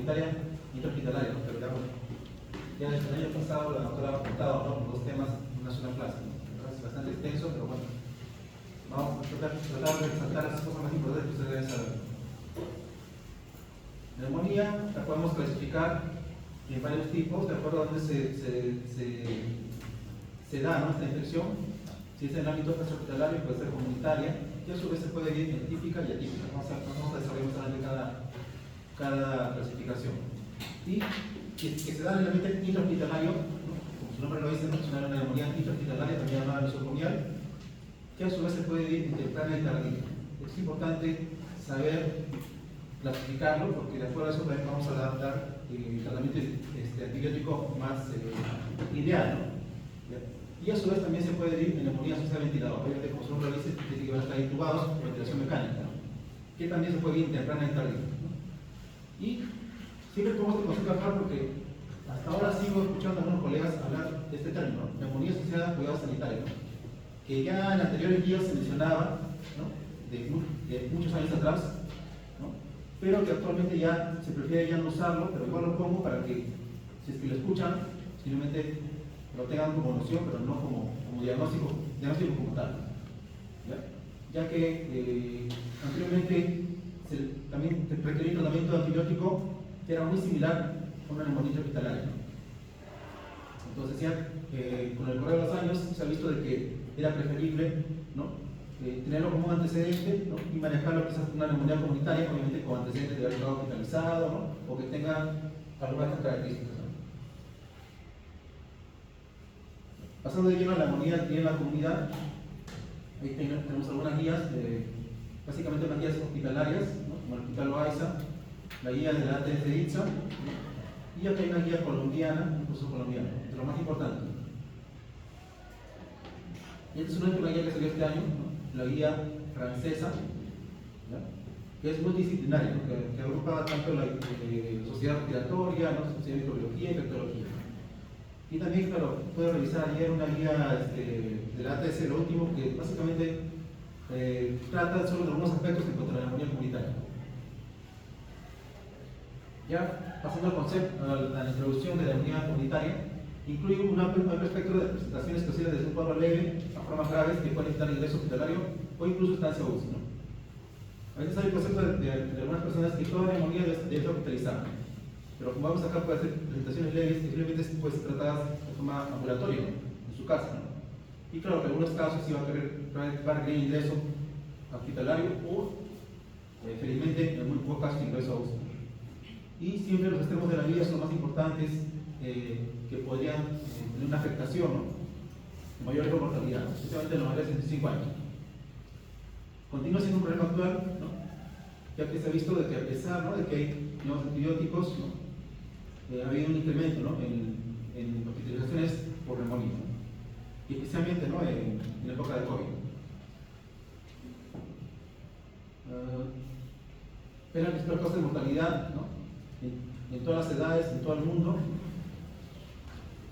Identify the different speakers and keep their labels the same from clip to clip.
Speaker 1: comunitaria intrahospitalaria, ¿no? Pero ya desde el año pasado la doctora ha apuntado, ¿no?, los dos temas en una sola clase, ¿no? Es bastante extenso, pero bueno, vamos a tratar de resaltar las cosas más importantes que ustedes deben saber. La neumonía la podemos clasificar en varios tipos, de acuerdo a dónde se da, ¿no?, esta infección. Si es en el ámbito extrahospitalario, puede ser comunitaria, y a su vez se puede ir en típica y atípica. Vamos a desarrollar más adelante cada clasificación. Y que se da en el ambiente intrahospitalario, ¿no?, como su nombre lo dice, ¿no?, es una neumonía intrahospitalaria, también llamada nosocomial, que a su vez se puede ir en temprana y tardía. Es importante saber clasificarlo, porque de acuerdo a eso también vamos a adaptar el tratamiento antibiótico más ideal, ¿no? Y a su vez también se puede ir en neumonía asociada a ventilador. Obviamente, como su nombre lo dice, tiene que van a estar intubados por ventilación mecánica, ¿no?, que también se puede ir en temprana y tardía, ¿no? Y siempre tomo este concepto acá porque hasta ahora sigo escuchando a algunos colegas hablar de este término, ¿no?, neumonía asociada a cuidado sanitario, ¿no?, que ya en anteriores guías se mencionaba, ¿no?, de muchos años atrás, ¿no?, pero que actualmente ya se prefiere ya no usarlo, pero igual lo pongo para que, si es que lo escuchan, simplemente lo tengan como noción, pero no como diagnóstico como tal, ya que anteriormente también requería un tratamiento antibiótico que era muy similar a una neumonía hospitalaria, ¿no? Entonces ya con el correr de los años se ha visto de que era preferible, ¿no?, tenerlo como un antecedente, ¿no?, y manejarlo quizás una neumonía comunitaria, obviamente con antecedentes de haber estado hospitalizado, ¿no?, o que tenga algunas características, ¿no? Pasando de lleno a la neumonía en la comunidad, ahí tenemos algunas guías, básicamente unas guías hospitalarias, ¿no?, como el Hospital Loaiza, la guía de la ATS de ITSA, ¿no?, y acá hay una guía colombiana, un curso colombiano, de lo más importante. Y esta es una guía que salió este año, ¿no?, la guía francesa, ¿ya?, que es multidisciplinaria, ¿no?, que agrupa tanto la sociedad respiratoria, ¿no?, sociedad de microbiología y infectología. Y también, claro, puedo revisar ayer una guía de la ATS, lo último, que básicamente trata solo de algunos aspectos en cuanto a la neumonía comunitaria. Ya pasando al concepto, a la introducción de la neumonía comunitaria, incluye un amplio espectro de presentaciones que oscilan desde un cuadro leve a formas graves que pueden estar en ingreso hospitalario o incluso estancia UCI, ¿no? A veces hay el concepto de algunas personas que toda neumonía debe estar hospitalizada, pero como vamos acá, puede hacer presentaciones leves que simplemente pueden ser tratadas de forma ambulatoria, ¿no?, en su casa, ¿no? Y claro, que en algunos casos sí va a requerir ingreso hospitalario o, felizmente, en muy pocos casos ingreso a UCI. Y siempre los extremos de la vida son los más importantes, que podrían tener una afectación, ¿no?, de mayor riesgo de mortalidad, especialmente en los mayores de 65 años. Continúa siendo un problema actual, ¿no?, ya que se ha visto de que a pesar, ¿no?, de que hay nuevos antibióticos, ¿no?, ha habido un incremento, ¿no?, en hospitalizaciones por neumonía, ¿no?, y especialmente, ¿no?, en la época de COVID. Pero las causas de mortalidad, ¿no?, en todas las edades, en todo el mundo,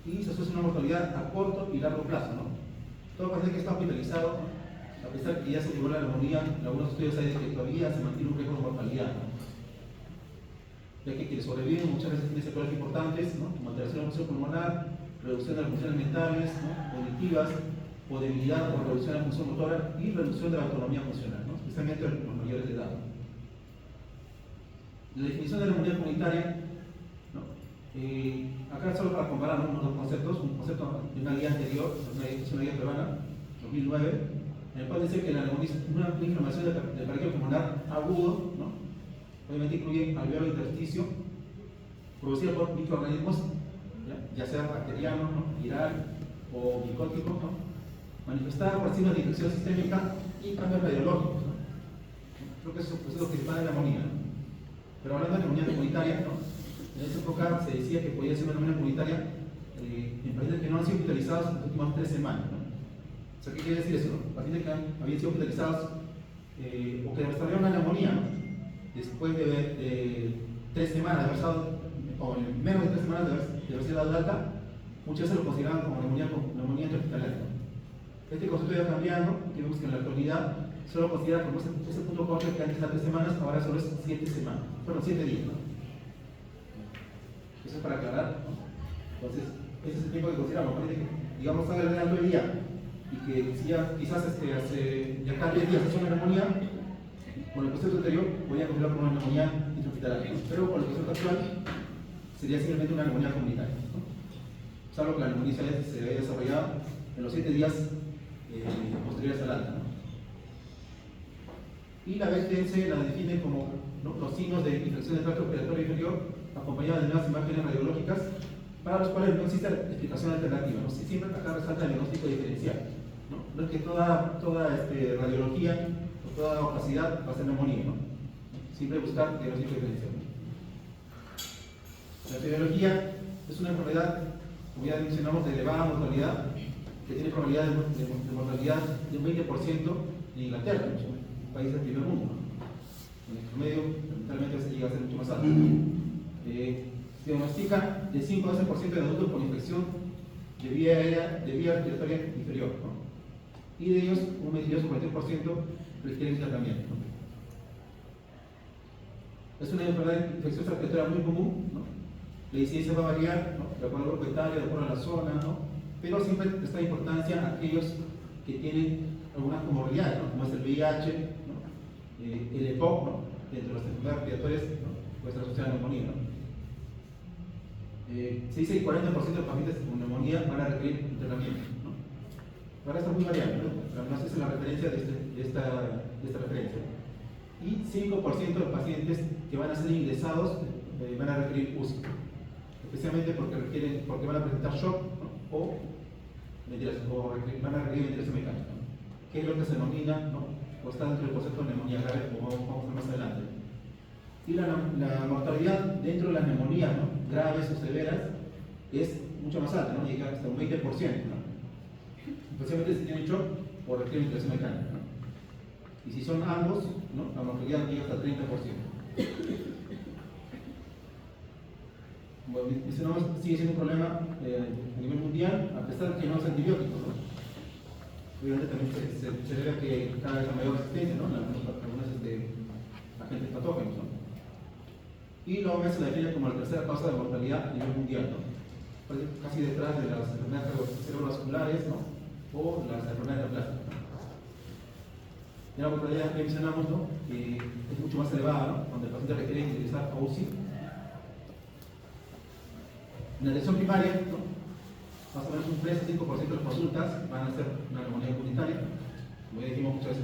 Speaker 1: y se asocia una mortalidad a corto y largo plazo, ¿no? Todo paciente que está hospitalizado, ¿no?, a pesar que ya se llevó la neumonía, en algunos estudios hay que todavía se mantiene un riesgo de mortalidad, ¿no?, ya que quienes sobreviven muchas veces tienen secuelas importantes, ¿no?, como alteración de la función pulmonar, reducción de las funciones mentales, ¿no?, cognitivas, o debilidad o reducción de la función motora y reducción de la autonomía funcional, ¿no?, especialmente en los mayores de edad. La definición de la neumonía comunitaria, ¿no?, acá solo para comparar, ¿no?, unos dos conceptos, un concepto de una guía anterior, es una guía peruana, 2009, en el cual dice que la neumonía es una inflamación del parénquima pulmonar agudo, ¿no?, obviamente incluye alveolo intersticio, producida por microorganismos, ya sea bacteriano, ¿no?, viral o micótico, ¿no?, manifestada por signos de infección sistémica y cambios radiológicos, ¿no? Creo que eso es lo que se de la neumonía, ¿no? Pero hablando de neumonía comunitaria, ¿no?, en esa época se decía que podía ser una neumonía comunitaria en pacientes que no han sido hospitalizados en las últimas 3 semanas, ¿no? O sea, ¿qué quiere decir eso, no? Pacientes que habían sido hospitalizados o que desarrollaron una neumonía, ¿no?, después de 3 semanas de haber estado, o en menos de 3 semanas de haber sido dado de alta, muchas veces lo consideraban como neumonía intrahospitalaria. Este concepto ya cambiando, que vemos que en la actualidad solo considera como ese punto corto que antes de 3 semanas, ahora solo es 7 semanas, bueno, 7 días, ¿no? Eso es para aclarar, ¿no? Entonces, ese es el tiempo que consideramos. Digamos, está agregando el día y que si ya quizás ya cada 10 días hace una neumonía, con el proceso anterior voy a considerar como una neumonía intrahospitalaria, pero con el proceso actual sería simplemente una neumonía comunitaria, ¿no? Salvo que la neumonía se haya desarrollado en los 7 días posteriores al alta, ¿no? Y la BTS la define como, ¿no?, los signos de infección del tracto respiratorio inferior acompañados de nuevas imágenes radiológicas para los cuales no existe explicación alternativa, ¿no? Siempre acá resalta el diagnóstico diferencial, ¿no? No es que toda radiología o toda opacidad va a ser neumonía, ¿no? Siempre buscar diagnóstico diferencial, ¿no? La epidemiología es una enfermedad, como ya mencionamos, de elevada mortalidad, que tiene probabilidad de mortalidad de un 20% en Inglaterra, ¿no?, un país del primer mundo, ¿no? En el promedio, lamentablemente, se llega a ser mucho más alto. Se diagnostica de 5 a 12% de adultos con infección de vía respiratoria inferior, ¿no? Y de ellos, un 22 o 40% requieren tratamiento, ¿no? Es una enfermedad infecciosa respiratoria muy común, ¿no? La incidencia va a variar, ¿no?, de acuerdo al grupo etario, de acuerdo a la zona, ¿no?, pero siempre presta importancia a aquellos que tienen algunas comorbilidades, ¿no?, como es el VIH, ¿no?, el EPOC, ¿no?, dentro de las enfermedades respiratorias, ¿no?, puede estar asociada a la neumonía, ¿no? Se dice que el 40% de los pacientes con neumonía van a requerir tratamiento, ¿no? Ahora está muy variable, ¿no?, pero no es la referencia de esta referencia. Y 5% de los pacientes que van a ser ingresados van a requerir UCI, especialmente porque van a presentar shock, ¿no?, o van a requerir ventilación mecánica, ¿no?, que es lo que se denomina, ¿no?, o está dentro del concepto de neumonía grave, como vamos a ver más adelante. Y la mortalidad dentro de las neumonías, ¿no?, graves o severas es mucho más alta, ¿no?, llega hasta un 20%, ¿no?, especialmente si tienen shock o requieren ventilación mecánica, ¿no? Y si son ambos, ¿no?, la mortalidad llega hasta el 30%. Bueno, mencionamos, sigue siendo un problema a nivel mundial, a pesar de que no es antibiótico, ¿no? Obviamente también se debe a que cada vez hay mayor resistencia, ¿no?, en algunos agentes patógenos, ¿no? Y la OMS la define como la tercera causa de mortalidad a nivel mundial, ¿no?, casi detrás de las enfermedades cerebrovasculares, ¿no?, o las enfermedades neoplásicas, ¿no? Y la mortalidad que mencionamos, ¿no?, que es mucho más elevada, ¿no?, cuando el paciente requiere ingresar a UCI. En la atención primaria, ¿no?, más o menos un 3 a 5% de las consultas van a ser una neumonía comunitaria. Como ya dijimos muchas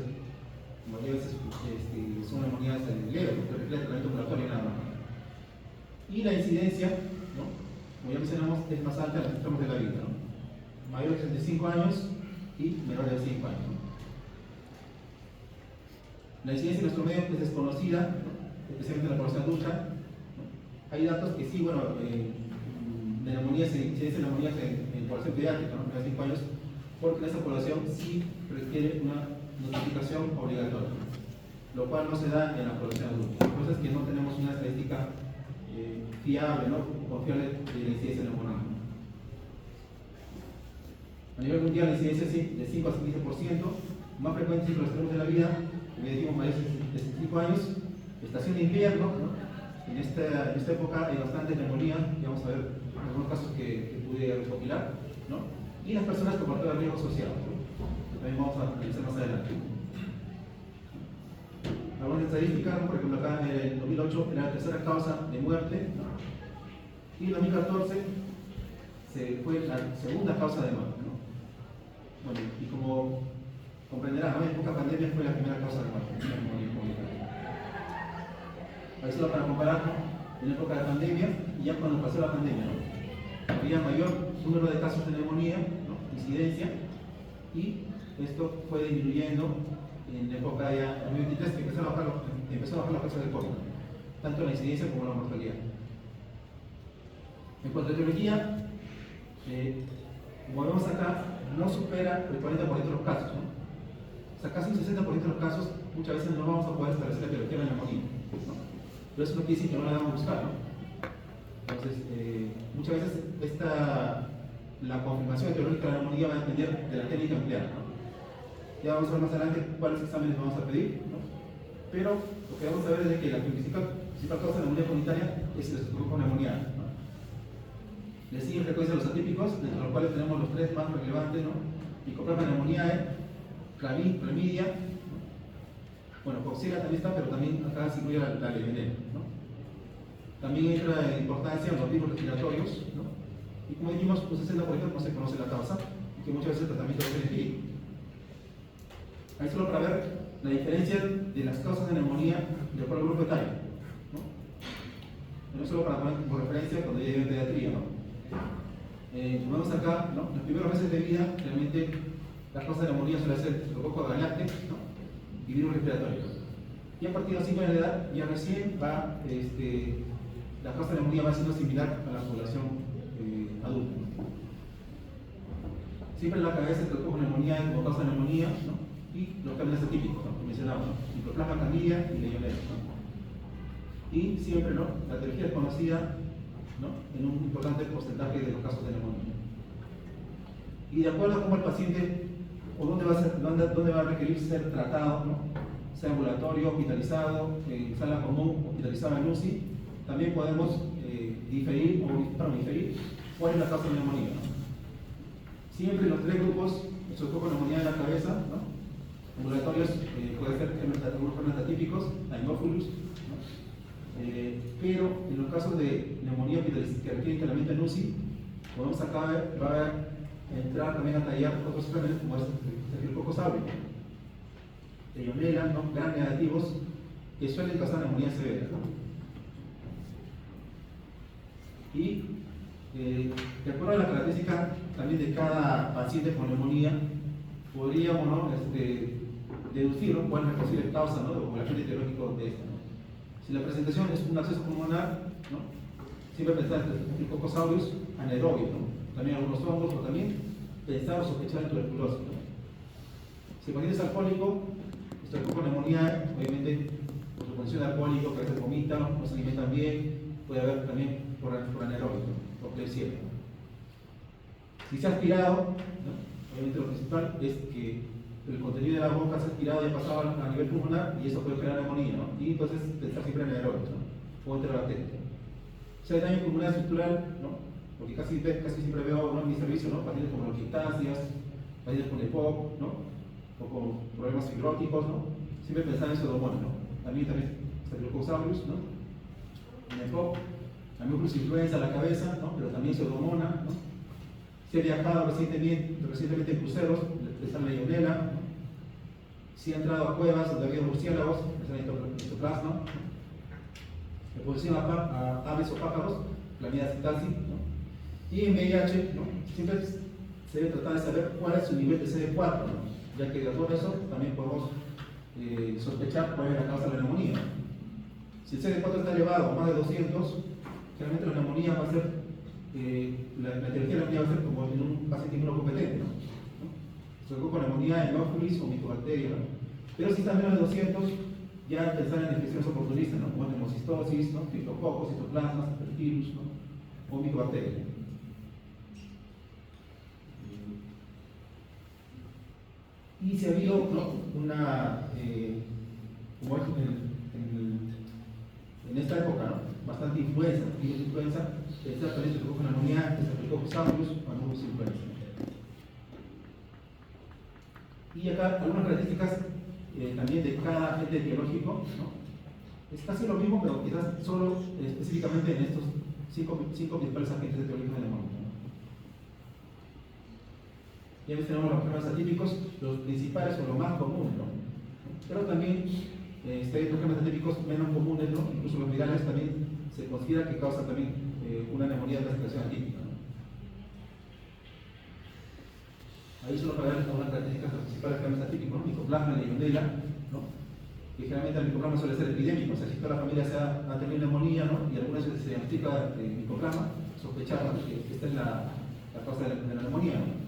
Speaker 1: veces, son neumonías leves, que requieren tratamiento ambulatorio nada más. Y la incidencia, ¿no?, como ya mencionamos, es más alta en los extremos de la vida, ¿no?, mayor de 65 años y menor de 5 años, ¿no? La incidencia en nuestro medio es desconocida, ¿no?, especialmente en la población adulta, ¿no? Hay datos que sí, bueno, de neumonías, incidencia de neumonías en población pediátrica, ¿no?, de 5 años, porque en esa población sí requiere una notificación obligatoria, lo cual no se da en la población adulta. Por eso es que no tenemos una estadística fiable, ¿no?, confiable de la incidencia de neumonía. A nivel mundial, la incidencia es de 5 a 15%, más frecuente en los extremos de la vida, como decimos, mayores de 65 años, estación de invierno, ¿no? En esta época hay bastantes neumonías, y vamos a ver algunos casos que pude recopilar, ¿no?, y las personas con factor de riesgo social, ¿no?, que también vamos a analizar más adelante. Algunas estadísticas, ¿no?, por ejemplo, acá en el 2008 era la tercera causa de muerte, ¿no?, y en 2014 fue la segunda causa de muerte, ¿no? Bueno, y como comprenderán, ¿no?, en época de pandemia fue la primera causa de muerte, la neumonía comunitaria. Ahí solo para comparar, ¿no?, en época de pandemia y ya cuando pasó la pandemia, ¿no?, había mayor número de casos de neumonía, ¿no?, incidencia, y esto fue disminuyendo en la época ya 2023, que empezó a bajar los casos de COVID, ¿no?, tanto la incidencia como la mortalidad. En cuanto a etiología, como vemos acá, no supera el 40% de los casos, ¿no? O sea, casi un 60% de los casos, muchas veces no vamos a poder establecer la etiología de la neumonía, ¿no? Pero eso no quiere decir que no la debamos buscar, ¿no? Entonces, muchas veces la confirmación etiológica de la neumonía va a depender de la técnica empleada, ¿no? Ya vamos a ver más adelante cuáles exámenes vamos a pedir, ¿no? Pero lo que vamos a ver es que la principal causa de neumonía comunitaria es el grupo neumonía, ¿no? Le siguen frecuencia los atípicos, entre los cuales tenemos los tres más relevantes, ¿no? Mycoplasma pneumoniae, clamidia, ¿no? Bueno, Coxiella también está, pero también acá se incluye la legionela, ¿no? También entra en importancia los virus respiratorios, ¿no? Y como dijimos, pues 60% no se conoce la causa, y que muchas veces el tratamiento es empírico. Ahí solo para ver la diferencia de las causas de neumonía de acuerdo al grupo etario, ¿no? No solo para poner como referencia cuando llegue en pediatría, ¿no? Como vemos acá, ¿no? Los primeros meses de vida, realmente la causa de neumonía suele ser Staphylococcus aureus, ¿no? Y virus respiratorio. Y a partir de los 5 años de edad, ya recién va, la causa de neumonía va siendo similar a la población adulta, ¿no? Siempre en la cabeza se preocupa neumonía como causa de neumonía, ¿no? Y los caminos atípicos, ¿no? Que mencionamos, ¿no? Mycoplasma, clamidia y legionela, ¿no? Y siempre, ¿no? La etiología es conocida, ¿no? En un importante porcentaje de los casos de neumonía. Y de acuerdo a cómo el paciente, o dónde va a requerir ser tratado, ¿no? Sea ambulatorio, hospitalizado, en sala común, hospitalizado en UCI, también podemos diferir cuál es la causa de neumonía, ¿no? Siempre los tres grupos, sobre neumonía de la cabeza, ¿no? Ambulatorios, puede ser algunos atípicos, Haemophilus, ¿no? Pero en los casos de neumonía que requiere instalamiento en UCI, podemos acá va a entrar también a tallar otros fenómenos como Staphylococcus aureus, Legionela, ¿no? Gran negativos que suelen causar neumonía severa, ¿no? Y de acuerdo a la característica también de cada paciente con neumonía, podríamos, ¿no? Deducir, ¿no? Cuál es la posible causa, ¿no? O el agente etiológico de esta, ¿no? Si la presentación es un acceso pulmonar, ¿no? Siempre pensar en Staphylococcus aureus anaerobio, ¿no? También algunos hongos, o también pensar o sospechar en tuberculosis, ¿no? Si el paciente es alcohólico, Staphylococcus neumonía, obviamente por su condición de alcohólico, que a veces vomita, no se alimentan bien, puede haber también por anaerobio, ¿no? Por Klebsiella, ¿no? Si se ha aspirado, ¿no? Obviamente lo principal es que el contenido de la boca se ha aspirado y ha pasado a nivel pulmonar y eso puede generar neumonía, ¿no? Y entonces pensar siempre en anaerobio, ¿no? O enterobacterias, ¿no? Si hay daño pulmonar estructural, ¿no? Porque casi siempre veo, ¿no? En mi servicio, ¿no? Pacientes con bronquiectasias, pacientes con EPOC, ¿no? O con problemas fibróticos, ¿no? Siempre pensar en pseudomonas, ¿no? También Staphylococcus aureus, ¿no? En EPOC, Haemophilus influenza a la cabeza, ¿no? Pero también pseudomonas, ¿no? Si ha viajado recientemente en cruceros, está la legionela, ¿no? Si ha entrado a cuevas donde ha habido murciélagos, está el histoplasma, ¿no? Exposición a aves o pájaros, Clamidia psittaci, ¿no? Y en VIH, ¿no? Siempre se debe tratar de saber cuál es su nivel de CD4, ¿no? Ya que de acuerdo a eso también podemos sospechar cuál es la causa de la neumonía, ¿no? Si el CD4 está elevado, más de 200, generalmente la neumonía va a ser, la etiología de la neumonía va a ser como en un paciente inmunocompetente, ¿no? Sobre todo con neumonía, Haemophilus o Mycobacteria, ¿no? Pero si está menos de 200, ya pensar en infecciones oportunistas, ¿no? Como hemocistosis, ¿no? Criptococos, citoplasmas, aspergillus, ¿no? O Mycobacteria. Y si ha habido, ¿no? Una, como es en esta época, ¿no? Bastante influenza, pensar también se produjo neumonía, Staphylococcus aureus o Haemophilus influenza. Y acá algunas características también de cada agente etiológico, ¿no? Es casi lo mismo, pero quizás solo específicamente en estos cinco principales agentes etiológicos de neumonía, ¿no? Ya ves, tenemos los problemas atípicos, los principales o los más comunes, ¿no? Pero también hay problemas atípicos menos comunes, ¿no? Incluso los virales también se considera que causan también una neumonía de clasificación atípica, ¿no? Ahí solo para ver algunas características de los principales problemas atípicos, ¿no? Mycoplasma, legionela, ¿no? Que generalmente el micoplasma suele ser epidémico, o sea, si toda la familia ha tenido neumonía, ¿no? Y algunas veces se diagnostica micoplasma, sospechar, ¿no? que esta es la causa de la neumonía, ¿no?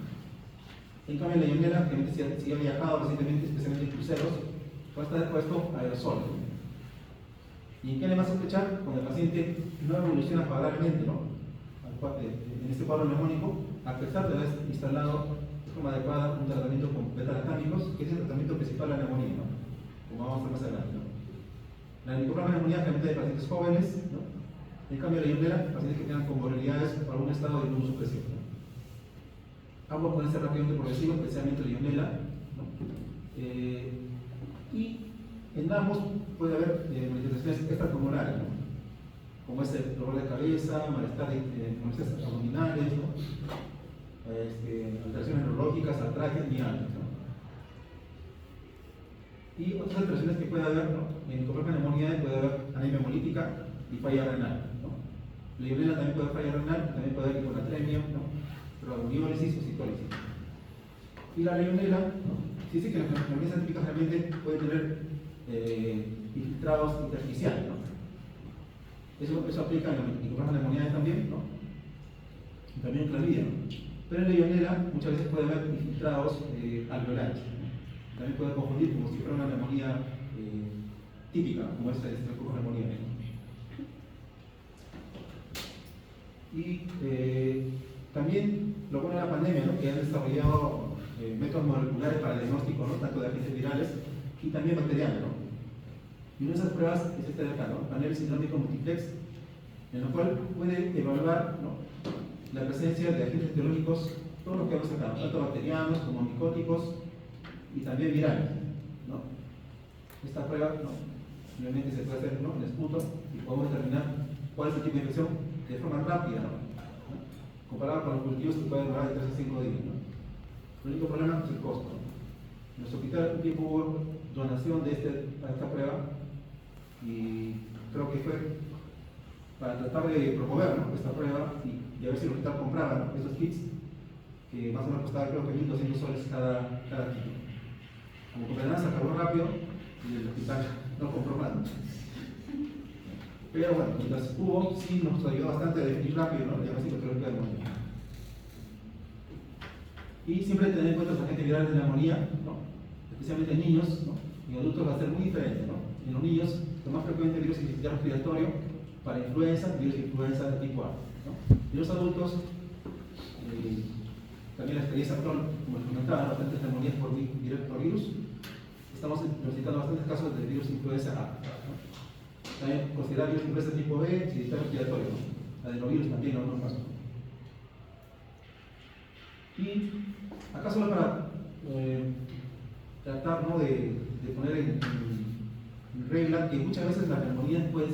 Speaker 1: En cambio, la legionela, generalmente si ha viajado recientemente, especialmente en cruceros, puede estar puesto aerosol, ¿no? ¿Y en qué le va a sospechar? Cuando el paciente no evoluciona favorablemente, ¿no? En este cuadro neumónico, a pesar de haber instalado de forma adecuada un tratamiento con beta-lactámicos, que es el tratamiento principal de la neumonía, ¿no? Como vamos a ver más adelante, ¿no? La Mycoplasma neumonía generalmente de pacientes jóvenes, ¿no? En cambio, la Legionela, pacientes que tengan comorbilidades para un estado de inmunosupresión, ¿no? Ambos pueden ser rápidamente progresivos, especialmente la Legionela, ¿no? Y en ambos puede haber manifestaciones extrapulmonares, ¿no? Como es el dolor de cabeza, malestar, molestias abdominales, ¿no? Alteraciones neurológicas, artralgias, mialgias, ¿no? Y otras alteraciones que puede haber, ¿no? En compleja neumonía puede haber anemia hemolítica y falla renal, ¿no? La Legionela también puede haber falla renal, también puede haber hiponatremia, ¿no? Proamiólisis o citólisis. Y la Legionela, ¿no? Sí dice que las neumonías atípicas realmente pueden tener infiltrados intersticiales, ¿no? Eso aplica en complejas neumonías también, ¿no? Y también en clamidia, ¿no? Pero en la Legionela muchas veces puede haber infiltrados alveolares, ¿no? También puede confundir como si fuera una neumonía típica, como esta neumonía, ¿no? Y también lo bueno de la pandemia, ¿no? Que han desarrollado métodos moleculares para el diagnóstico, ¿no? Tanto de agentes virales y también bacterianos, ¿no? Y una de esas pruebas es esta de acá, ¿no? Panel sindrómico multiplex, en el cual puede evaluar, ¿no? La presencia de agentes etiológicos, todos los que hemos sacado, tanto bacterianos como micóticos y también virales, ¿no? Esta prueba, ¿no? Obviamente se puede hacer, ¿no? En esputo y podemos determinar cuál es el tipo de infección de forma rápida, ¿no? Comparado con los cultivos que pueden durar de 3 a 5 días, ¿no? El único problema es el costo, ¿no? En nuestro hospital un tiempo hubo donación de esta prueba y creo que fue para tratar de promover, ¿no? Esta prueba y a ver si el hospital compraba, ¿no? Esos kits que más o menos costaban creo que 1.200 soles cada kit. Como comprenderán, se acabó rápido y el hospital no compró más, ¿no? Pero bueno, mientras hubo, sí nos ayudó bastante a definir rápido, ¿no? El diagnóstico etiológico de neumonía. Y siempre tener en cuenta los agentes virales de neumonía, ¿no? Especialmente en niños, ¿no? En adultos va a ser muy diferente, ¿no? En los niños, lo más frecuente virus sincitial respiratorio, para influenza, virus de influenza de tipo A, ¿no? Y los adultos, también la experiencia actual, como les comentaba, bastantes neumonías por virus, estamos necesitando bastantes casos de virus de influenza A, ¿no? También considerar virus de influenza tipo B, sincitial respiratorio, ¿no? Adenovirus también en algunos casos. Y acá solo para tratar, ¿no? de poner en regla que muchas veces las neumonías puede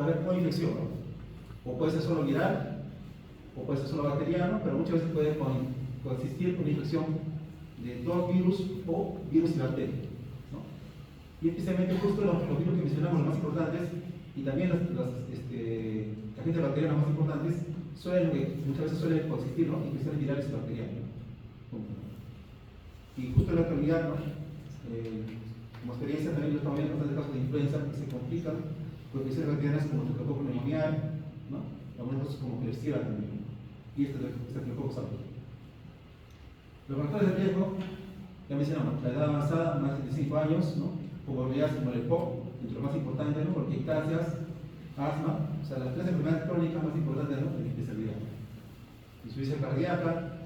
Speaker 1: haber coinfección, ¿no? O puede ser solo viral, o puede ser solo bacteriano, pero muchas veces puede coexistir una infección de dos virus o virus y bacterias, ¿no? Y especialmente justo los virus que mencionamos, los más importantes, y también los agentes bacterianos más importantes, muchas veces suelen coexistir, ¿no? Infecciones virales y bacterianas, ¿no? Y justo en la actualidad, ¿no? Como experiencia también lo estamos viendo bastantes casos de influenza que se complican con infecciones bacterianas como Staphylococcus pneumoniae, ¿no? Algunos casos como Klebsiella también, ¿no? Y Staphylococcus aureus. Los factores de riesgo, ya mencionamos, la edad avanzada, más de 75 años, ¿no? Comorbilidades como el EPOC, entre los más importantes, ¿no? Orquiectasias, asma, o sea, las tres enfermedades crónicas más importantes, ¿no? De mi especialidad. Insuficiencia cardíaca,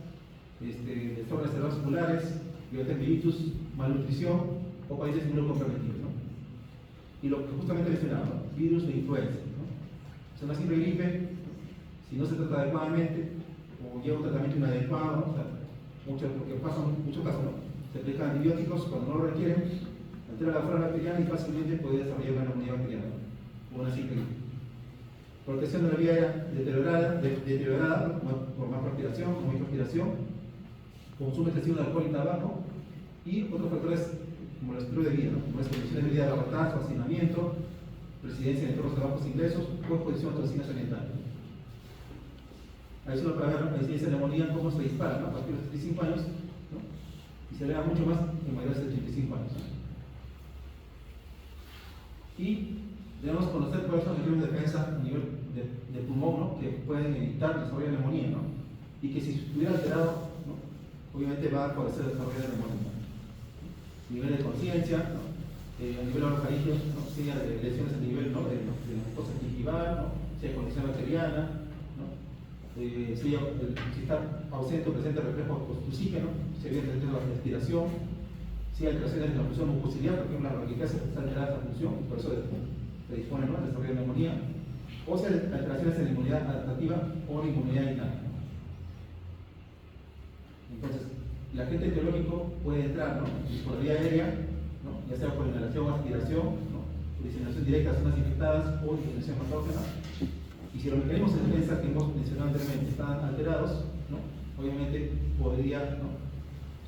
Speaker 1: desórdenes cerebrovasculares, diabetes mellitus, malnutrición o países inmunocomprometidos, ¿no? Y lo que justamente mencionaba, ¿no? Virus de influenza, ¿no? O sea, una simple gripe, si no se trata adecuadamente o lleva un tratamiento inadecuado, ¿no? O sea, porque pasa en muchos casos, ¿no? Se aplican antibióticos cuando no lo requieren, altera la flora bacteriana y fácilmente puede desarrollar una neumonía bacteriana, ¿no? O una simple gripe. Protección de la vía aérea deteriorada por malperspiración, como hiperspiración, consumo excesivo de alcohol y tabaco, y otros factores como el estilo de vida, ¿no? Como las condiciones de vida de abortazo, hacinamiento, residencia en entornos de bajos ingresos o exposición a toxinas ambientales. Ahí solo para ver la incidencia de neumonía, cómo se dispara, ¿no? A partir de los 35 años, ¿no? Y se eleva mucho más en mayores de 85 años, ¿no? Y debemos conocer cuáles son los mecanismos de defensa a nivel de pulmón, ¿no? Que pueden evitar el desarrollo de neumonía, ¿no? Y que si estuviera alterado, ¿no? Obviamente va a favorecer el desarrollo de neumonía, ¿no? Nivel de conciencia, ¿no? A nivel orofaringeo, ¿no? Si hay lesiones a nivel, ¿no? de la mucosa gingival, ¿no? Si hay condición bacteriana, ¿no? Si está ausente o presente reflejo postucígeno, si hay alteración de la respiración, si hay alteraciones de la función mucociliar, por ejemplo, la bronquiectasia está alterada esa función, y por eso predispone, ¿no? al desarrollo de neumonía, o o sea, alteraciones en la inmunidad adaptativa o la inmunidad innata. Entonces, el agente etiológico puede entrar, ¿no?, por vía aérea, ¿no?, ya sea por inhalación o aspiración, ¿no?, por diseminación directa a zonas infectadas o diseminación patógena. Y si los mecanismos de defensa que hemos mencionado anteriormente están alterados, ¿no?, obviamente podría, ¿no?,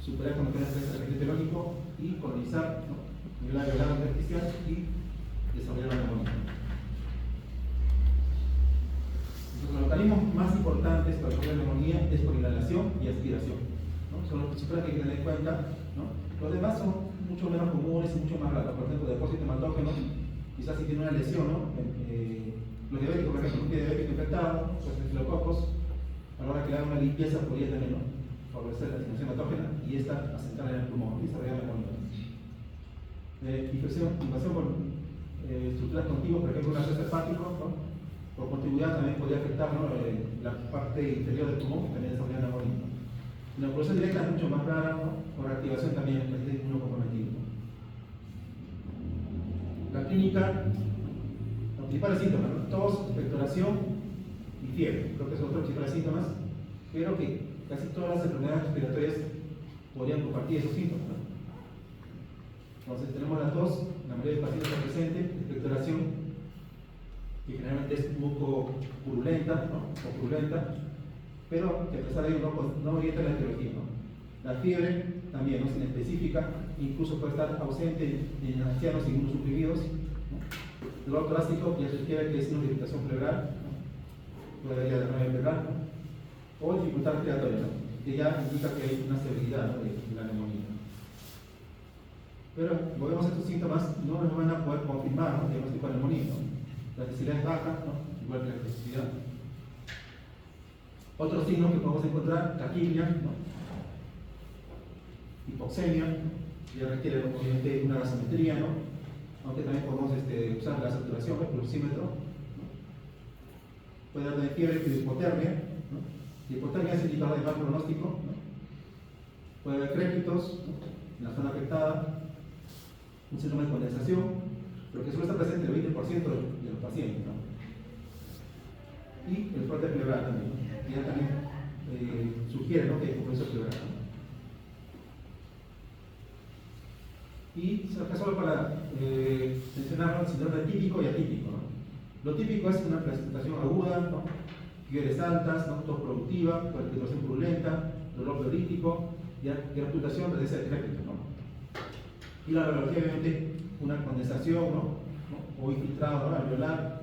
Speaker 1: superar con lo que es el agente etiológico y colonizar, ¿no?, la glándulas intersticial y desarrollar la neumonía. Los mecanismos más importantes para desarrollar la neumonía es por inhalación y aspiración, ¿no? Son los principales que hay que tener en cuenta, ¿no? Los demás son mucho menos comunes y mucho más raros. Por ejemplo, depósito hematógeno, quizás si tiene una lesión, ¿no? Los diabéticos, por ejemplo, un pie diabético infectado, pues estafilococos, a la hora que le hagan una limpieza podría también, ¿no?, favorecer la asignación hematógena y esta asentar en el pulmón y desarrollar la neumonía. Invasión por estructuras contiguas, por ejemplo, un absceso hepático, ¿no?, por continuidad también podría afectar, ¿no?, la parte interior del pulmón y también desarrollar la neumonía. La evacuación directa es mucho más rara, ¿no?, por activación también del tejido inmunocomprometido. La clínica, los principales síntomas, ¿no?, tos, expectoración y fiebre, creo que son los principales síntomas, pero que casi todas las enfermedades respiratorias podrían compartir esos síntomas, ¿no? Entonces tenemos la tos, la mayoría de pacientes está presente, expectoración, que generalmente es un poco purulenta, ¿no?, o purulenta, pero que a pesar de ello no orienta la etiología, ¿no? La fiebre también, ¿no?, es inespecífica, incluso puede estar ausente en ancianos inmunosuprimidos, ¿no? El dolor torácico ya sugiere que es una irritación pleural, ¿no?, puede haber derrame pleural, ¿no?, o dificultad respiratoria, ¿no?, que ya indica que hay una severidad, ¿no?, de la neumonía. Pero volvemos a estos síntomas, no nos van a poder confirmar, ¿no?, diagnóstico de neumonía, ¿no? La sensibilidad es baja, ¿no?, igual que la toxicidad. Otros signos que podemos encontrar: taquipnia, ¿no?, hipoxemia, ya requiere obviamente una gasometría, ¿no?, aunque también podemos usar la saturación, el pulsímetro, ¿no? Puede dar también fiebre y hipotermia, ¿no? La hipotermia es indicador de mal pronóstico, ¿no? Puede haber crépitos, ¿no?, en la zona afectada, un síndrome de condensación, pero que suele estar presente el 20% de los pacientes, ¿no? Y el frote pleural también, ¿no?, que ya también sugiere, ¿no?, que hay compromiso pleural, ¿no? Y solo para mencionar el síndrome típico y atípico, ¿no? Lo típico es una presentación aguda, ¿no?, fiebres altas, ¿no?, tos productiva, respiración purulenta, dolor pleurítico y articulación presencia de crépitos, ¿no? Y la radiología, obviamente, una condensación, ¿no?, o infiltrado, ¿no?, alveolar,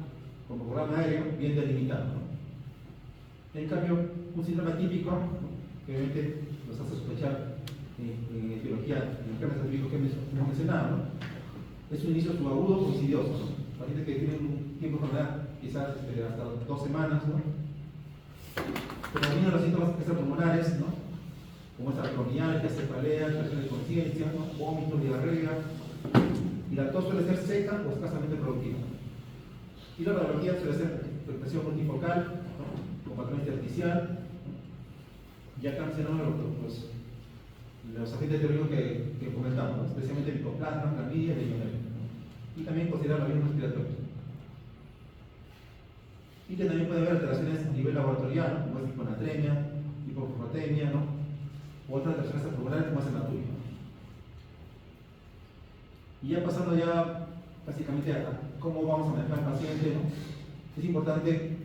Speaker 1: como programa aéreo bien delimitado, ¿no? En cambio, un síndrome atípico, ¿no?, que obviamente nos hace sospechar en etiología, en los casos atípicos que hemos mencionado, ¿no?, es un inicio subagudo o insidioso, ¿no? Pacientes que tienen un tiempo de enfermedad quizás hasta 2 semanas, ¿no?, predominan los síntomas extrapulmonares, ¿no?, como es acromialgia, cefalea, alteración de conciencia, ¿no?, vómitos, diarrea, y la tos suele ser seca o escasamente productiva. Y la radiología suele ser expresión multifocal, ¿no?, con patrón intersticial, ¿no?, ya mencionamos los agentes etiológicos que comentamos, ¿no?, especialmente micoplasma, clamidia y legionela, ¿no?, y también considerar los virus respiratorios. Y que también puede haber alteraciones a nivel laboratorial, ¿no?, como es hiponatremia, hipofosfatemia, ¿no?, u otras alteraciones pulmonares como es hematuria, ¿no? Y ya pasando básicamente a cómo vamos a manejar al paciente, ¿no?, es importante,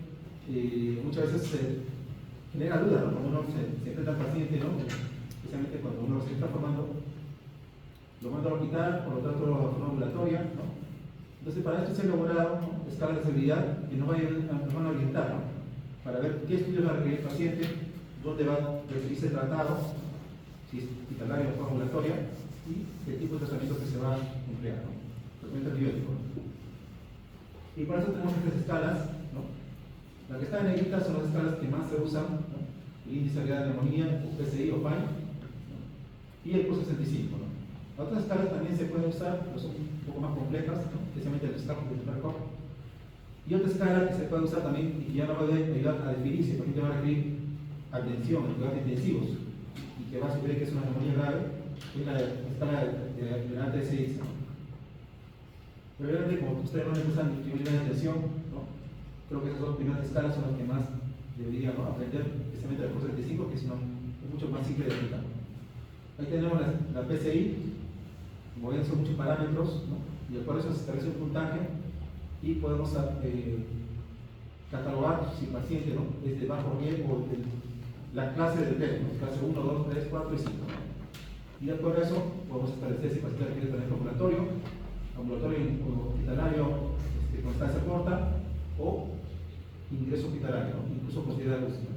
Speaker 1: muchas veces se genera duda, ¿no?, cuando uno se enfrenta al paciente, ¿no?, especialmente cuando uno se está formando, lo manda al hospital o lo trata de forma ambulatoria, ¿no? Entonces, para esto se ha elaborado, ¿no?, escalas de seguridad que nos van a orientar, ¿no?, para ver qué estudios va a requerir el paciente, dónde va a recibirse el tratado, si es hospitalario o forma ambulatoria, y qué tipo de tratamiento que se va a emplear, ¿no?, tratamiento antibiótico, ¿no? Y por eso tenemos estas escalas, ¿no? Las que están en negrita son las escalas que más se usan, ¿no?, el índice de gravedad de neumonía, o PCI o PAI, ¿no?, y el PUS 65, ¿no? Otras escalas también se pueden usar, pero son un poco más complejas, ¿no?, especialmente el SCAP de Mercock. Y otra escala que se puede usar también y que ya nos va a ayudar a definir si el paciente va a requerir atención en cuidados intensivos y que va a sugerir que es una neumonía grave, es la escala de la ATSX, ¿no? Pero obviamente, como ustedes no les usan nivel de atención, ¿no?, Creo que esas dos primeras escalas son las que más deberían, ¿no?, aprender, especialmente la curso 35, que es mucho más simple de aplicar. Ahí tenemos la PCI, como ven son muchos parámetros, ¿no?, y por eso se establece un puntaje y podemos catalogar si el paciente, ¿no?, es de bajo riesgo o la clase de test, ¿no?, clase 1, 2, 3, 4 y 5. Y después de eso podemos establecer si el paciente requiere tratamiento ambulatorio o hospitalario con estancia corta o ingreso hospitalario, ¿no?, incluso considerada UCI.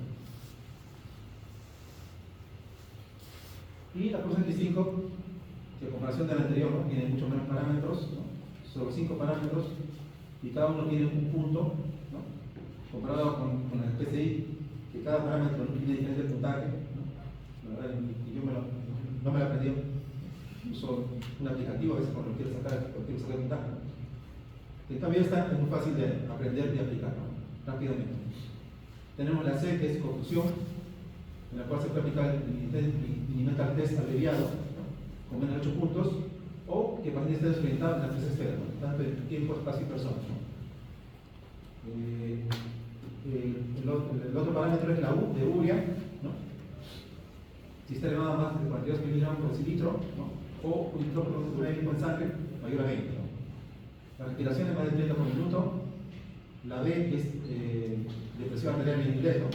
Speaker 1: Y la curso 25, que en comparación de la anterior, ¿no?, tiene mucho menos parámetros, ¿no?, solo 5 parámetros, y cada uno tiene un punto, ¿no?, comparado con el PCI, que cada parámetro tiene diferente puntaje, ¿no? La verdad, y yo no me lo aprendí, uso un aplicativo a veces cuando quiero sacar puntaje. En cambio esta es muy fácil de aprender y aplicar, ¿no?, rápidamente. Tenemos la C, que es conclusión, en la cual se puede aplicar el Minimental Test abreviado, ¿no?, con menos de 8 puntos, o que el paciente esté desorientado en las 3 esferas, ¿no?, tanto en tiempo, espacio y personas, ¿no? El otro parámetro es la U de urea, ¿no?, si está elevado a más de 42 miligramos por decilitro, ¿no?, o un nitrógeno ureico en sangre mayor a 20, ¿no? La respiración es más de 30 por minuto. La B es de presión arterial en inglés, ¿no?,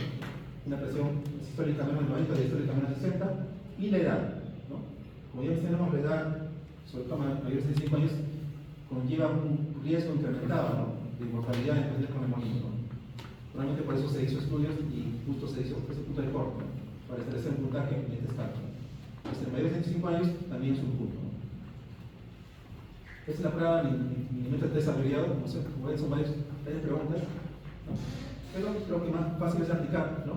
Speaker 1: una presión sistólica menos de 90, diastólica menos de 60, y la edad, ¿no? Como ya mencionamos, la edad, sobre todo mayores de 5 años, conlleva un riesgo incrementado, ¿no?, de mortalidad en pacientes con neumonía, ¿no? Realmente por eso se hizo estudios y justo se hizo ese punto de corte, ¿no?, para establecer un puntaje en este escala. Pues en mayores de 25 años también es un punto, ¿no? Esta es la prueba Minimental Test abreviado, como ven, son varias preguntas, ¿no?, pero creo que más fácil es aplicar, ¿no?,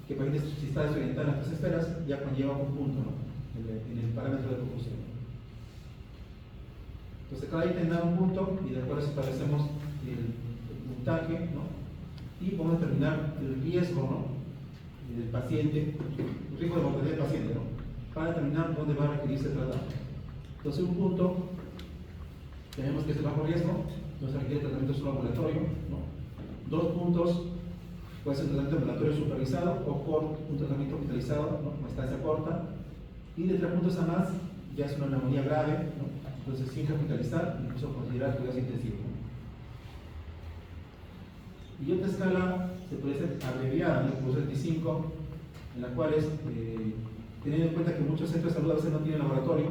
Speaker 1: que para si está desorientado en las 3 esferas, ya conlleva un punto, ¿no?, en el parámetro de conclusión. Entonces cada ítem da un punto y después establecemos el puntaje, ¿no?, y podemos determinar el riesgo, ¿no?, del paciente, el riesgo de mortalidad del paciente, ¿no?, para determinar dónde va a requerirse el tratamiento. Entonces un punto, tenemos que es de bajo riesgo, no se requiere tratamiento solo ambulatorio, ¿no? 2 puntos, puede ser un tratamiento ambulatorio supervisado o corto, un tratamiento hospitalizado, ¿no?, con estancia corta, y de 3 puntos a más ya es una neumonía grave, ¿no?, entonces sin hospitalizar, incluso considerar cuidados intensivos, ¿no? Y otra escala se puede ser abreviada, ¿no?, curso 25, en la cual es, teniendo en cuenta que muchos centros de salud a veces no tienen laboratorio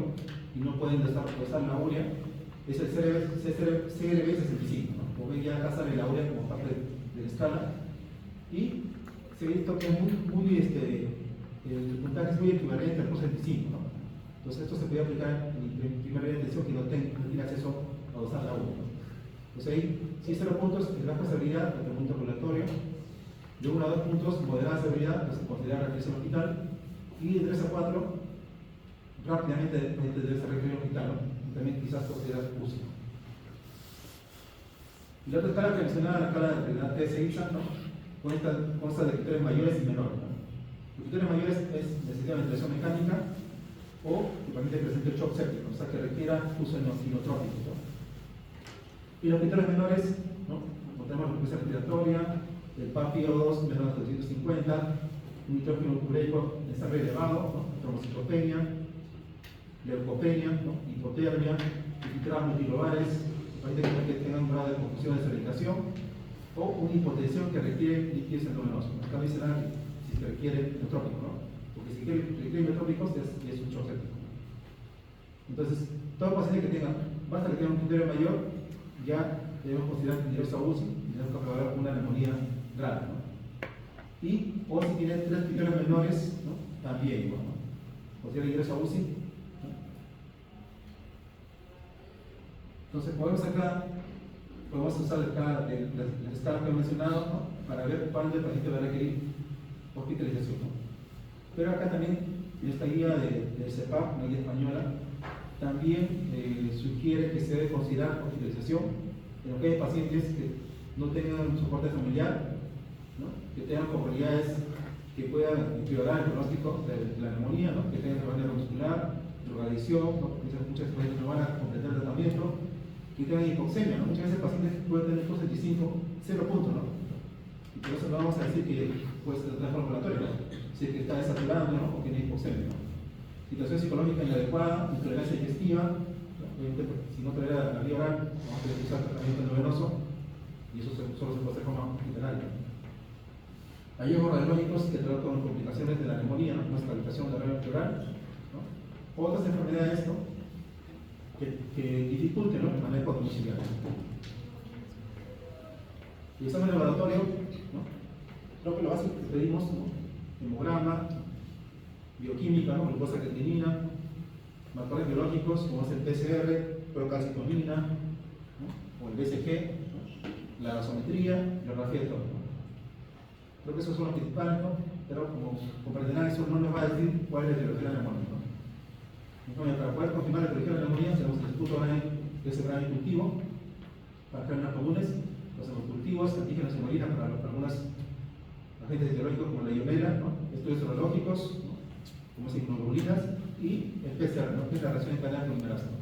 Speaker 1: y no pueden desarrollar la urea, es el CRB65, ¿no? Como ven, ya acá sale la urea como parte de la escala, y se ha visto que es el puntaje es muy equivalente al curso 25, ¿no? Entonces esto se puede aplicar en primera intención que no tiene acceso a usar la urea, ¿no? Entonces ahí, si hay 0 puntos, es baja severidad, el punto ambulatorio. De 1 a 2 puntos, moderada severidad, que se considera referencia hospital. Y de 3 a 4, rápidamente debe ser requerido hospital, ¿no?, también quizás considerar UCI. Y la otra escala que mencionaba, la escala de la TSI-ISA, ¿no?, consta de criterios mayores y menores, ¿no? Los criterios mayores es necesidad de ventilación mecánica o que permite que presente shock séptico, o sea que requiera uso inotrópico, ¿no? Y los criterios menores, ¿no?, encontramos la frecuencia respiratoria, el PaPO2 menor de 250, un nitrógeno ureico en sangre elevado, ¿no?, trombocitopenia, leucopenia, ¿no?, hipotermia, infiltrados multiglobales, que tengan un grado de confusión de solitación, o una hipotensión que requiere líquidos endovenosos. Acá me será si se requiere neutrópico, ¿no?, porque si requiere neutrópicos es un shock séptico. Entonces, todo paciente que tenga, basta que tenga un criterio mayor, ya debemos considerar ingreso a UCI y tenemos que evaluar una neumonía grave, ¿no? Y, o si tiene 3 criterios menores, ¿no?, también igual, ¿no?, considera ingreso a UCI, ¿no? Entonces podemos usar la escala que he mencionado, ¿no?, para ver cuándo el paciente va a requerir hospitalización, ¿no? Pero acá también, en esta guía del CEPAP, una guía española, también sugiere que se debe considerar hospitalización en aquellos pacientes que no tengan un soporte familiar, ¿no?, que tengan comorbilidades que puedan empeorar el pronóstico de la neumonía, ¿no?, que tengan enfermedad neuromuscular, drogadicción, ¿no?, muchas pacientes no van a completar el tratamiento, que tengan hipoxemia, ¿no? Muchas veces el paciente puede tener post 25, 0 puntos, ¿no?, Y por eso no vamos a decir que puede ser trastorno ambulatorio, ¿no? Si es que está desaturado, ¿no? O tiene hipoxemia, ¿no? Situación psicológica inadecuada, intolerancia digestiva, ¿no? Obviamente, si no tolera la vía oral, vamos a tener que usar tratamiento endovenoso, y eso solo se puede hacer como hospitalario. Hallazgos radiológicos que tratan con complicaciones de la neumonía, ¿no? Como estabilización de la red pleural, ¿no? Otras enfermedades, ¿no? que dificulten, ¿no? El manejo domiciliario. El examen de laboratorio, ¿no? Creo que lo básico que pedimos, ¿no? Hemograma, bioquímica, ¿no? Glucosa creatinina, marcadores biológicos como es el PCR, procalcitonina, ¿no? O el BCG, ¿no? La gasometría, la radiografía de todo, ¿no? Creo que esos son los principales, ¿no? Pero como comprenderán, eso no nos va a decir cuál es la etiología de la neumonía, ¿no? Entonces, para poder confirmar la etiología de la neumonía, tenemos el Instituto de ese gran cultivo para células comunes, los hemocultivos, antígenos y hemoglobina para algunos agentes etiológicos como la ionela, ¿no? Estudios serológicos, ¿no? Como es inmunoglobulinas, y el PCR, ¿no? Que es la reacción en cadena polimerasa, ¿no?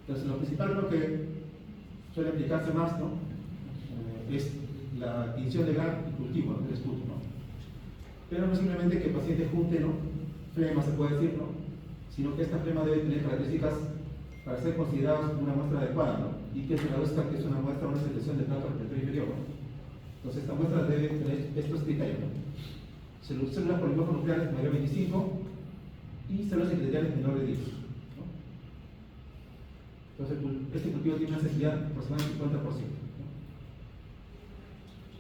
Speaker 1: Entonces, lo principal, creo que suele aplicarse más, ¿no? Es la adquisición de gran y cultivo, ¿no? Del esputo, ¿no? Pero no simplemente que el paciente junte, ¿no? Flema, se puede decir, ¿no? Sino que esta flema debe tener características para ser considerada una muestra adecuada, ¿no? Y que se traduzca que es una muestra, una selección del trato respiratorio inferior, ¿no? Entonces, esta muestra debe tener estos criterios, ¿no? Células polimorfonucleares mayor de 25 y células epiteliales menor de 10, ¿no? Entonces, este cultivo tiene una sensibilidad aproximadamente del 50%, ¿no?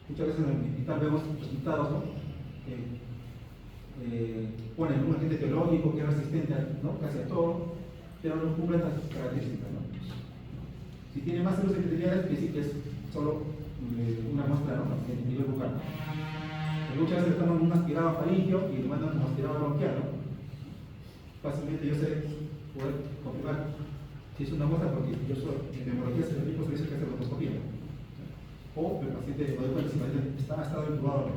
Speaker 1: Muchas veces en el hospital vemos resultados, ¿no? Ponen un agente etiológico que es resistente, ¿no? Casi a todo, pero no cumple estas características, ¿no? Si tiene más células epiteliales, quiere decir que es solo una muestra, ¿no? En nivel bucal. Muchas veces le toman un aspirado faríngeo y le mandan un aspirado bronquial, ¿no? Fácilmente yo sé poder confirmar si es una muestra porque yo soy en neumología cerebral, se dice que hace broncoskopía, ¿no? O el paciente no puede decir si está estado intubado, ¿no?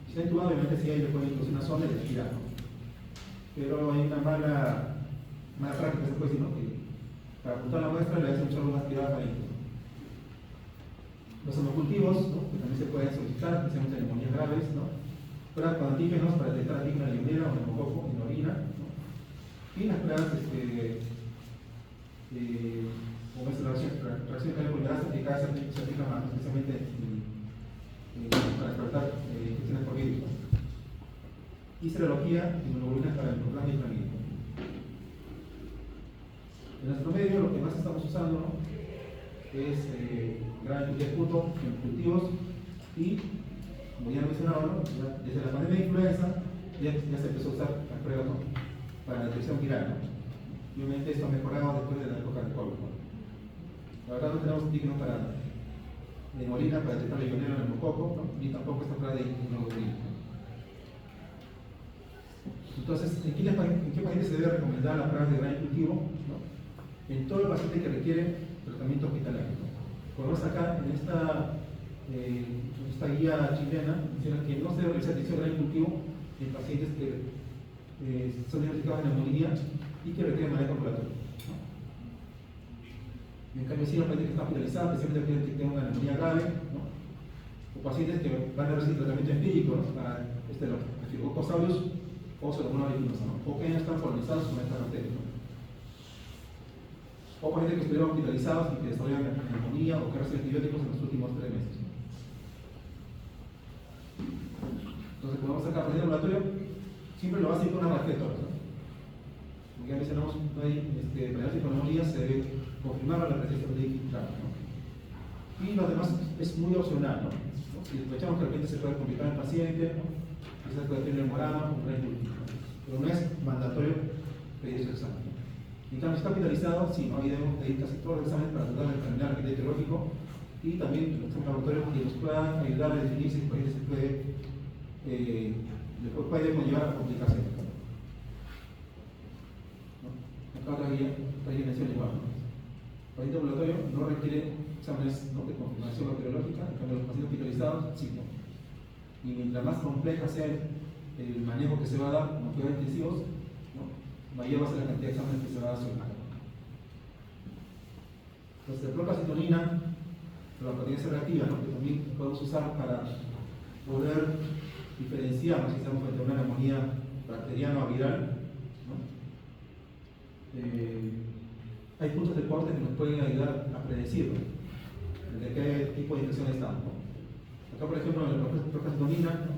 Speaker 1: Si está intubado, obviamente sí ahí le pueden introducir una sonda y le aspirar, ¿no? Pero hay una mala práctica, se puede decir, ¿no? Que para apuntar la muestra le hacen solo un aspirado faríngeo. Los hemocultivos, ¿no? Que también se pueden solicitar, especialmente en neumonías graves, ¿no? Pruebas con antígenos para detectar antígenos de Legionela o neumococo en la orina, ¿no? Y las pruebas, como es la reacción de cadena polimerasa, que cada vez se aplica más, especialmente para despertar infecciones por virus, ¿no? Y serología, inmunoglobulinas para el microplasma y clamídico. En nuestro medio, lo que más estamos usando, ¿no? Es gran cantidad de puntos en cultivos y, como ya mencionaba, ¿no? Desde la pandemia de influenza ya se empezó a usar las pruebas, ¿no? Para la detección viral, ¿no? Y obviamente esto ha mejorado después de la época del COVID, ¿no? La verdad no tenemos antígenos para hemoglobina para detectar la Legionela o el neumococo, ¿no? Ni tampoco esta prueba de inmunoglobulina, ¿no? Entonces, ¿en qué pacientes se debe recomendar la prueba de gran cultivo? ¿No? En todo el paciente que requiere tratamiento hospitalario, ¿no? Por lo menos acá, en esta guía chilena, menciona que no se debe realizar detección de gran cultivo en pacientes que son diagnosticados de neumonía y que requieren manejo ambulatorio, ¿no? Y en cambio, sí, los pacientes que están hospitalizados, especialmente aquellos que tengan una neumonía grave, ¿no? O pacientes que van a recibir tratamiento empírico, ¿no? Para los estafilococcus o pseudomonas aeruginosa, ¿no? O que no están colonizados con esta bacteria, ¿no? O pacientes que estuvieron hospitalizados y que desarrollan neumonía o que reciben antibióticos en los últimos 3 meses. Entonces, cuando vamos a sacar paciente ambulatorio, siempre lo básico es una radiografía de tórax, ¿no? Como ya mencionamos, no hay diagnóstico de neumonía, se debe confirmar la presencia de infiltrado, ¿no? Y lo demás es muy opcional, ¿no? Si sospechamos que de repente se puede complicar el paciente, ¿no? Quizás puede tener hemograma o un cultivo, ¿no? Pero no es mandatorio pedir ese examen, ¿no? En cambio, está hospitalizado, sí, ¿no? Ahí debemos pedir casi todos los exámenes para tratar de determinar el criterio etiológico y también los exámenes laboratorios que nos puedan ayudar a definir si el paciente se puede conllevar a complicaciones, ¿no? Acá otra guía menciona igual, ¿no? El paciente ambulatorio no requiere exámenes, ¿no? De confirmación bacteriológica, en cambio los pacientes hospitalizados sí, ¿no? Y mientras más compleja sea el manejo que se va a dar con cuidados intensivos, ¿no? Mayor va a ser la cantidad de exámenes que se va a asignar. Entonces, la procalcitonina la potencia reactiva, ¿no? Que también podemos usar para poder diferenciar, ¿no? Si estamos frente a una neumonía bacteriana o viral, ¿no? Hay puntos de corte que nos pueden ayudar a predecir, ¿no? De qué tipo de infección estamos, ¿no? Acá, por ejemplo, en la procalcitonina, ¿no?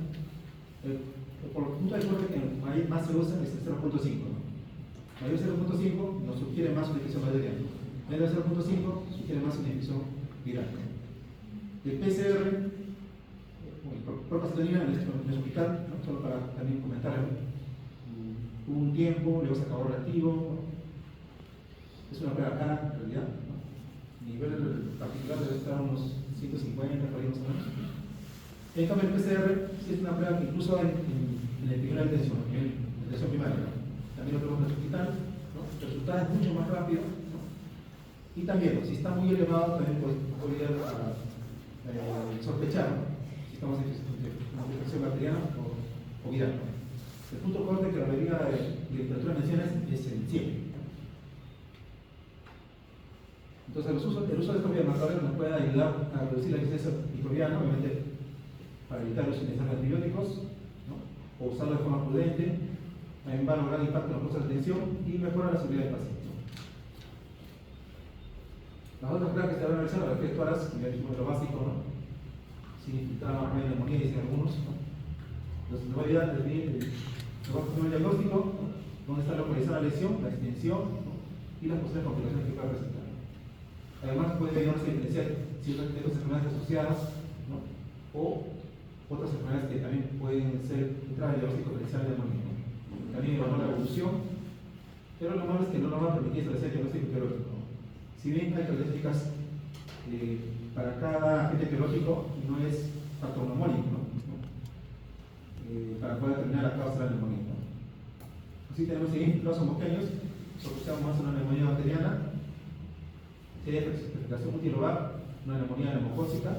Speaker 1: Por los puntos de corte que más se usa es el 0.5, ¿no? Mayor 0.5 nos sugiere más una infección bacteriana, menor 0.5 sugiere más una infección viral. El PCR, procalcitonina en el hospital, ¿no? Solo para también comentarlo, hubo un tiempo, luego se acabó reactivo, ¿no? Es una prueba cara en realidad, ¿no? Nivel particular debe estar a unos 150, por ahí más o menos. En cambio, el PCR sí es una prueba que incluso en la primera detención, en la detención primaria, ¿no? También lo tenemos en el hospital, ¿no? El resultado es mucho más rápido, ¿no? Y también, ¿no? Si está muy elevado, también podría sospechar, ¿no? Si estamos en infección bacteriana o viral, ¿no? El punto corte que la mayoría de literatura menciona es el 100. Entonces, el uso de estos biomarcadores nos puede ayudar a reducir la resistencia microbiana, obviamente, para evitar el uso innecesario de antibióticos, ¿no? O usarlo de forma prudente. También va a lograr impacto en los procesos de atención y mejorar la seguridad del paciente. Las otras pruebas que se van a realizar, las efectuadas, como ya dijimos, lo básico, ¿no? Sin infiltrar no hay neumonía, dicen algunos, ¿no? Entonces, nos va a ayudar a definir el diagnóstico, ¿no? Dónde está localizada la lesión, la extensión, ¿no? Y las posibles complicaciones que pueda presentar. Además, puede ayudarnos a diferenciar ciertas enfermedades asociadas, ¿no? O otras enfermedades que también pueden ser entrar al diagnóstico diferencial de neumonía, ¿no? También evaluar la evolución, pero lo malo es que no nos va a permitir establecer el diagnóstico biológico, ¿no? Si bien hay características para cada agente biológico, no es factor neumónico, ¿no? Para poder determinar la causa de la neumonía, ¿no? Así tenemos los homogéneos, asociamos más a una neumonía bacteriana, si hay especificación multilobar, una neumonía neumocócica,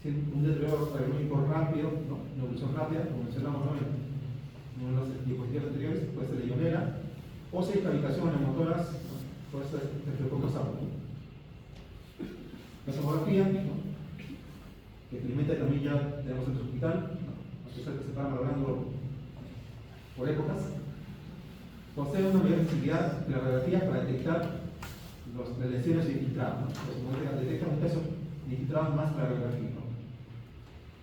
Speaker 1: si un deterioro aerológico rápido, ¿no? Una evolución rápida, como mencionamos, ¿no? En los diapositivas anteriores, puede ser legionela, o si hay cavitación en neumotoras, ¿no? Puede ser Staphylococcus aureus, ¿no? La tomografía, ¿no? Que felizmente también ya tenemos en el hospital, ¿no? A pesar que se están valorando por épocas, posee una mayor sensibilidad de la radiografía para detectar las lesiones infiltradas, ¿no? Detectan un peso de infiltrados más para la radiografía, ¿no?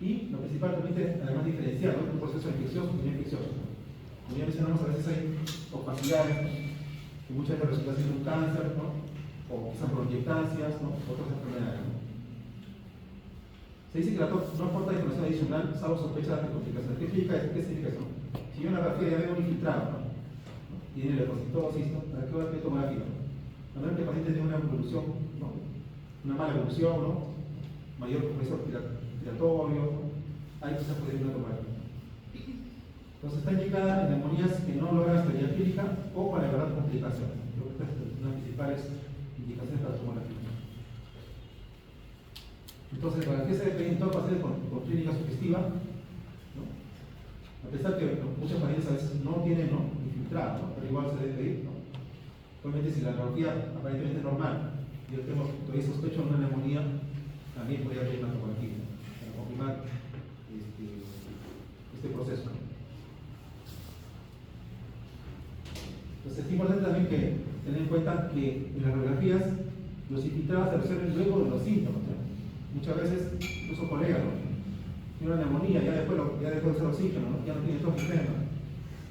Speaker 1: Y lo principal permite además diferenciar, ¿no? Un proceso infeccioso y no infeccioso, ¿no? Como ya mencionamos, a veces hay opacidades, ¿no? Que muchas veces resultan siendo un cáncer, ¿no? O quizás bronquiectasias, ¿no? Otras enfermedades, ¿no? Se dice que la TOC no aporta información adicional, salvo sospecha de complicaciones. ¿Qué significa eso? Si yo en la radiografía ya veo un infiltrado, ¿no? Tiene leucocitosis, ¿no? ¿Para qué voy a hacer tomografía? Normalmente el paciente tiene una evolución, ¿no? Una mala evolución, ¿no? Mayor compromiso respiratorio, ¿no? Ahí quizás puede ir una tomografía. Entonces está indicada en neumonías que no logran estabilidad clínica o para evaluar complicaciones. Creo que estas son las principales indicaciones para la tomografía. Entonces, ¿para qué se debe pedir en todo paciente con clínica sugestiva? ¿No? A pesar que muchos pacientes a veces no tienen, ¿no? Infiltrado, ¿no? Pero igual se debe pedir, ¿no? Obviamente, si la radiografía aparentemente normal y yo tengo todavía sospecho de una neumonía, también podría pedir una tomografía, ¿no? Para confirmar este proceso, ¿no? Entonces, es importante también que tener en cuenta que en las radiografías los infiltrados se resuelven luego de los síntomas, ¿no? Muchas veces, incluso colegas, ¿no? Tiene una neumonía, ya dejó de usar oxígeno, ¿no? Ya no tiene oxígeno,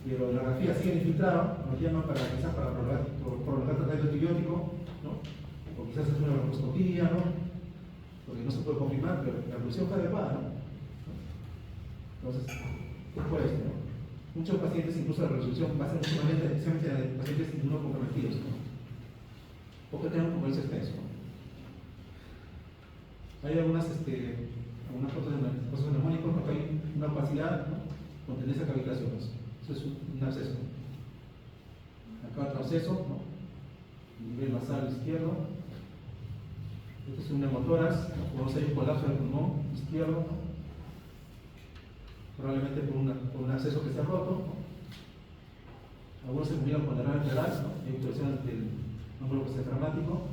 Speaker 1: pero la radiografía sigue infiltrado, nos llaman quizás para prolongar tratamiento antibiótico, ¿no? O quizás es una broncoskopía, ¿no? Porque no se puede confirmar, pero la evolución está adecuada, ¿no? Entonces, es por esto, ¿no? Muchos pacientes, incluso la resolución va a ser mucho más lenta, especialmente en pacientes inmunocomprometidos, ¿no? O que tengan un comercio extenso, ¿no? Hay algunas fotos de neumónicos porque hay una opacidad, ¿no? Con tendencia a cavitaciones. Eso es un absceso. Acá otro absceso, ¿no? Nivel basal izquierdo. Este es un neumotórax, ¿no? Podemos hay un colapso del pulmón izquierdo, ¿no? Probablemente por un acceso que se ha roto, ¿no? Algunos se murieron con derrame pleural, ¿no? Hay obstrucción del núcleo posenteramático.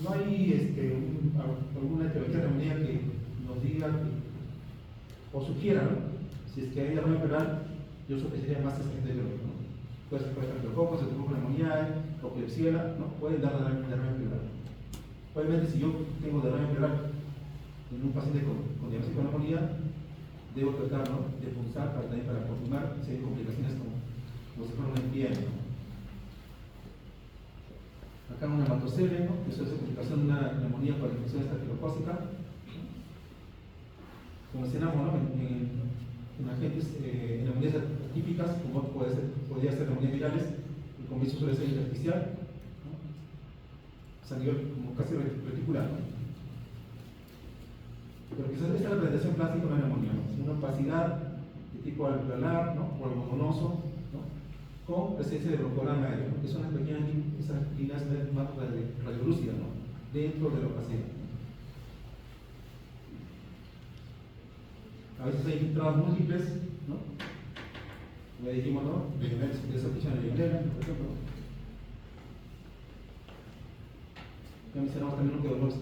Speaker 1: No hay alguna teoría de neumonía que nos diga o sugiera, ¿no? Si es que hay derrame pleural, yo sospecharía más este biológico, ¿no? Puede ser, por ejemplo, cocos, el grupo pneumoniae o Klebsiella, ¿no? Pueden dar derrame pleural. Obviamente, si yo tengo derrame pleural en un paciente con diagnóstico de neumonía, debo tratar, ¿no?, de pulsar para confirmar si hay complicaciones como si fuera una epidemia, ¿no? Acá una hematocele, ¿no?, que eso es complicación de una neumonía por infección estafilocócica. Como mencionamos, ¿no?, en agentes, en neumonías atípicas, como podría ser neumonías virales, el comienzo suele ser intersticial, ¿no? O sea, a nivel como casi reticular, ¿no? Pero quizás esta es la presentación clásica de una neumonía, ¿no? Una opacidad de tipo alveolar, ¿no?, o algodonoso, ¿no?, con presencia de broncoderma medio, ¿no?, que son las pequeñas esas líneas más radiolúcidas, ¿no?, dentro de la opacidad. A veces hay infiltrados múltiples, ¿no? Ya dijimos, ¿no?, de esa ficha de Legionella, por ejemplo. Ya mencionamos también que algunas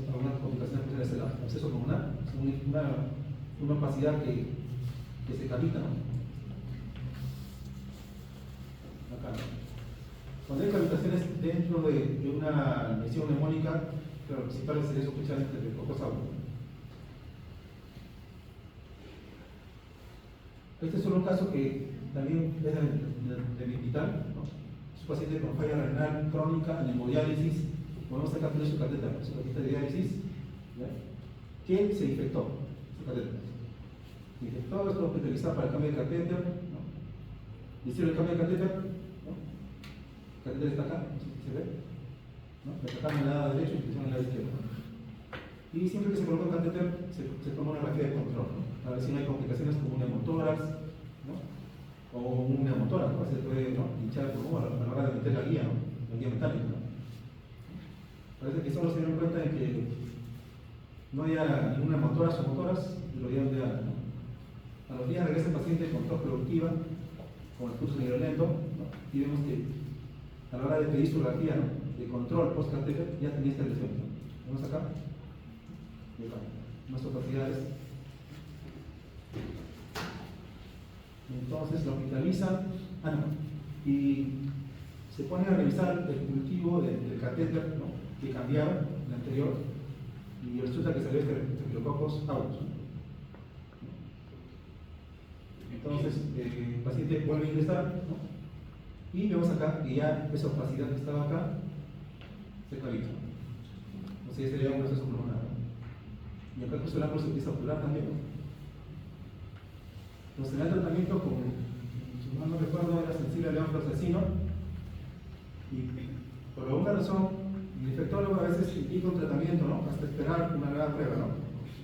Speaker 1: complicaciones pueden ser el absceso pulmonar, una opacidad que se cavita, ¿no? Acá. Cuando hay cavitaciones dentro de una lesión neumónica, lo principal sería sospechar entre cocos auros. Este es solo un caso que también es del hospital, ¿no? Es un paciente con falla renal crónica en hemodiálisis. Podemos sacar su catéter, su catéter de diálisis, ¿ya?, que se infectó, su catéter. Se infectó, esto hospitalizado para el cambio de catéter, ¿no? Hicieron el cambio de catéter, ¿no? El catéter está acá, no sé si se ve, ¿no? Le sacaron el lado derecho y le pusieron el lado izquierdo, ¿no? Y siempre que se coloca el catéter, se toma una grafía de control, ¿no?, para ver si no hay complicaciones como un hemotórax, ¿no?, o un neumotórax, ¿no?, se puede, ¿no?, hinchar el pulmón a la hora de meter la guía, ¿no?, la guía metálica, ¿no? Parece que solo se dieron cuenta de que no haya ninguna motoras o motoras y lo dieron de alta, ¿no? A los días regresa el paciente con tos productiva, con el pulso violento, ¿no?, y vemos que a la hora de pedir su grafía, ¿no?, de control post-catéter ya tenía esta lesión, ¿no? ¿Vemos acá? Y acá, más opacidades. Entonces lo hospitalizan, y se pone a revisar el cultivo del catéter, ¿no?, que cambiaron el anterior, y resulta que salió Staphylococcus aureus, ¿no? Entonces el paciente vuelve a ingresar, ¿no?, y vemos acá que ya esa opacidad que estaba acá se cavita, ¿no? O sea, sería un proceso pulmonar, ¿no? Y acá el ángulo se empieza a obturar también, ¿no? Entonces, el tratamiento, como si mal no recuerdo, era sensible al levotiroxacino, y por alguna razón, el infectólogo a veces indica un tratamiento, ¿no?, hasta esperar una nueva prueba, ¿no?,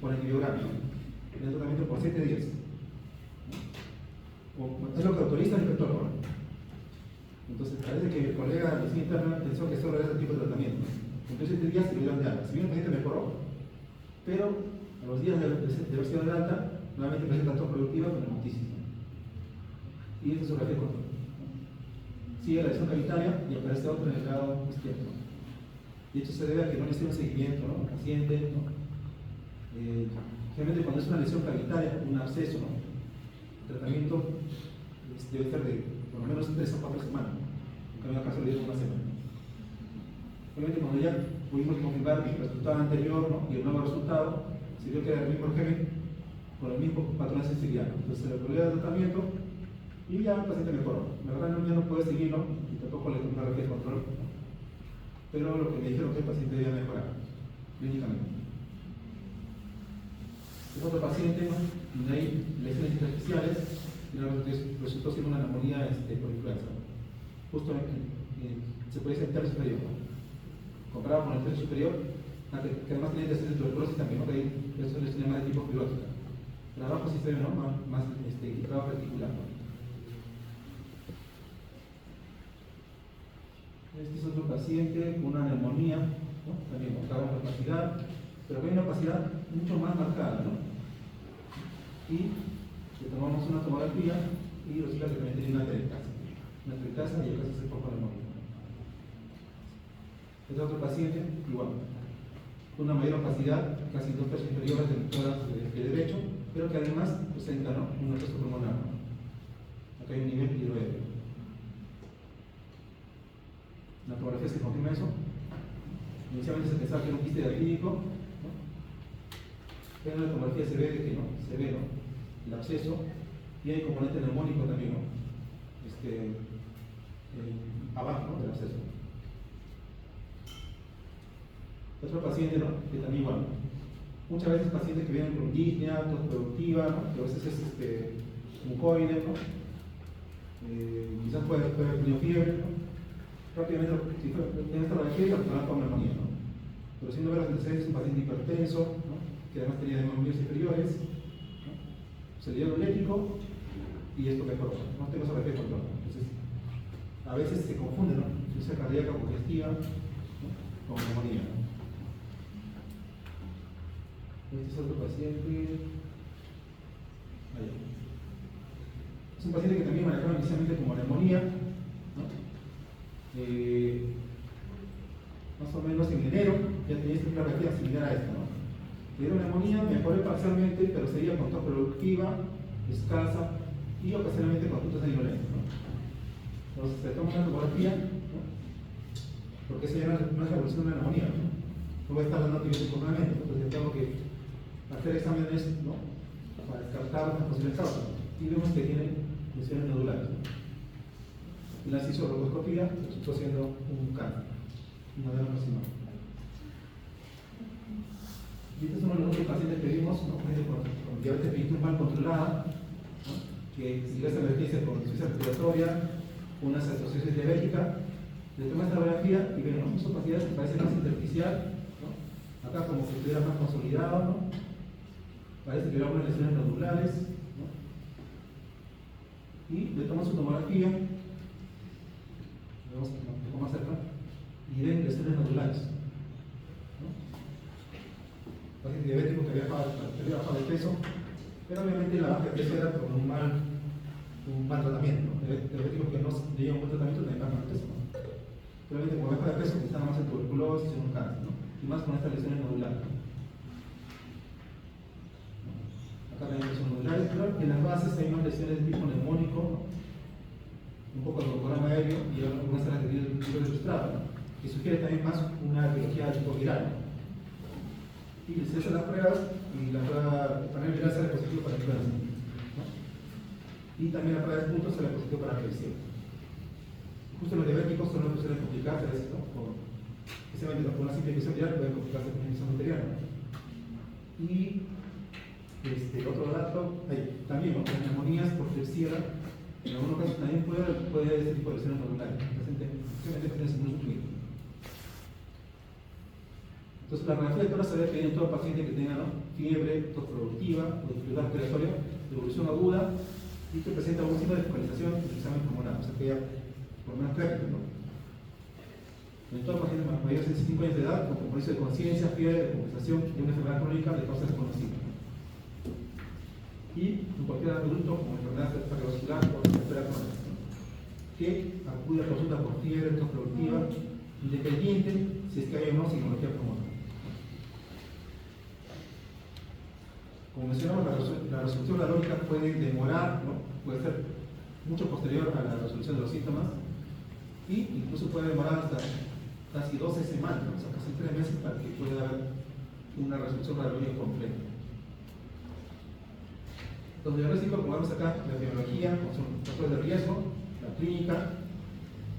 Speaker 1: por equiliograma, ¿no?, el tratamiento por 7 días, ¿no? Es lo que autoriza el infectólogo, ¿no? Entonces, parece que el colega de medicina interna pensó que solo era ese tipo de tratamiento, ¿no? Entonces, 7 días se lo dieron de alta. Si bien el paciente mejoró, pero a los días de haber sido de alta, nuevamente presenta tos productiva con hemoptisis, ¿no? Y esta es su grafía de control, ¿no? Sigue la lesión cavitaria y aparece otro en el lado izquierdo, ¿no? Y esto se debe a que no le hicieron seguimiento, ¿no?, al paciente, ¿no? Generalmente cuando es una lesión cavitaria, un absceso, ¿no?, el tratamiento debe ser de por lo menos 3 o 4 semanas, ¿no? En cambio acá se le dio una semana. Obviamente cuando ya pudimos confirmar el resultado anterior, ¿no?, y el nuevo resultado, se vio que era el mismo germen con el mismo patrón de sensibilidad, ¿no? Entonces se le volvió el tratamiento y ya el paciente mejoró. La verdad ya no puede seguirlo y tampoco le tomó una grafía de control, ¿no?, pero lo que me dijeron que el paciente debía mejorar clínicamente. Es otro paciente, ¿no?, donde hay lesiones intersticiales y resultó siendo una neumonía por influenza, ¿no? Justo se puede decir el tercio superior, ¿no?, comparado con el tercio superior, que además tiene lesiones de tuberculosis también, ¿no?, que hay lesiones más de tipo fibrosas. Pero abajo sí se ve, ¿no?, más infiltrado reticular, ¿no? Este es otro paciente con una neumonía, ¿no?, también con opacidad, pero que hay una opacidad mucho más marcada, ¿no? Y le tomamos una tomografía y resulta que también tiene una telectasia y acá se hace poco neumonía. Este otro paciente, igual, una mayor opacidad, casi 2 tercios inferiores del tórax de derecho, pero que además presenta, ¿no?, un arresto pulmonar, ¿no? Acá hay un nivel hidroaéreo. La tomografía se confirma eso. Inicialmente se pensaba que era un quiste diacrítico, ¿no?, pero en la tomografía se ve que no, se ve, ¿no?, el absceso, y hay componente neumónico también, ¿no?, abajo, ¿no?, del absceso. Otro paciente, ¿no?, que también igual, muchas veces pacientes que vienen con disnea, tos productiva, ¿no?, que a veces es mucoide, ¿no?, quizás puede tener fiebre, ¿no?, rápidamente, si en esta radiografía lo toman como neumonía, ¿no?, pero si no ve los antecedentes, es un paciente hipertenso, ¿no?, que además tenía neumonías inferiores, ¿no?, se le dio el eléctrico y esto mejoró, no tengo esa radiografía de control. Entonces, a veces se confunde, ¿no?, insuficiencia cardíaca congestiva, ¿no?, con neumonía, ¿no? Este es otro paciente. Allá. Es un paciente que también manejaba inicialmente como neumonía, ¿no? Más o menos en enero ya tenía esta radiografía similar a esta, ¿no? Le dieron neumonía, mejoré parcialmente, pero seguía con tos productiva, escasa y ocasionalmente con puntos de violencia, ¿no? Entonces se toma una tomografía, ¿no?, porque esa ya no es la evolución de una neumonía, ¿no? No voy a estar dando antibióticos nuevamente, entonces tengo que hacer exámenes, ¿no?, para descartar las posibles causas, y vemos que tiene lesiones nodulares, ¿no? Y la cisorroboscopía resultó siendo un cáncer, un adenocarcinoma. Y este es uno de los otros pacientes que vimos, ¿no?, con diabetes mellitus mal controlada, ¿no?, que siguió esta emergencia con insuficiencia respiratoria, una acidosis diabética. Le tomé esta radiografía y ven, ¿no?, sus opacidades que parecen más intersticial, ¿no?, acá como si estuviera más consolidado, ¿no?, parece que hubiera unas lesiones nodulares, ¿no?, y le toman su tomografía, vemos un poco más cerca, y ven lesiones nodulares, ¿no?, paciente diabético que había bajado de peso, pero obviamente la baja de peso era por un mal tratamiento, ¿no? Diabéticos que no llevan un buen tratamiento también bajan de peso, ¿no? Obviamente como baja de peso necesitaba más en tuberculosis, en un cáncer, ¿no?, y más con estas lesiones nodulares, ¿no? Acá también son nodulares, pero en las bases hay más lesiones de tipo neumónico, ¿no?, un poco de programa aéreo y algunas salas de virus ilustrado, ¿no?, que sugiere también más una biología de tipo viral, ¿no? Y se hacen las pruebas y la prueba de panel viral sale positivo para influenza, ¿no?, y también la prueba de puntos sale positivo para revisión. Justo los diabéticos son los que suelen complicarse a veces, ¿no?, especialmente con una simple infección viral pueden complicarse con una infección bacteriana, ¿no? Y otro dato, también, ¿no?, las neumonías por Klebsiella, en algunos casos también puede haber este tipo de lesiones nodulares, especialmente pacientes inmunoclínicos. Entonces, la radiografía de tórax se debe pedir en todo paciente que tenga, ¿no?, fiebre, tos productiva o dificultad respiratoria, de evolución aguda y que presenta algún signo de focalización del examen pulmonar, o sea que ya por lo menos clínico, ¿no? En todo paciente mayor de 65 años de edad, con compromiso de conciencia, fiebre, de compensación de una enfermedad crónica de causa desconocida. Y en cualquier adulto con enfermedad cardiovascular o respiratoria crónica, ¿no?, que acude a consulta por fiebre, tos productiva, independiente si es que hay o no signología pulmonar. Como mencionamos, la resolución radiológica puede demorar, ¿no?, puede ser mucho posterior a la resolución de los síntomas y incluso puede demorar hasta casi 12 semanas, ¿no?, o sea, casi 3 meses para que pueda haber una resolución radiológica completa. Los diagnósticos, como vemos acá, la epidemiología, son factores de riesgo, la clínica,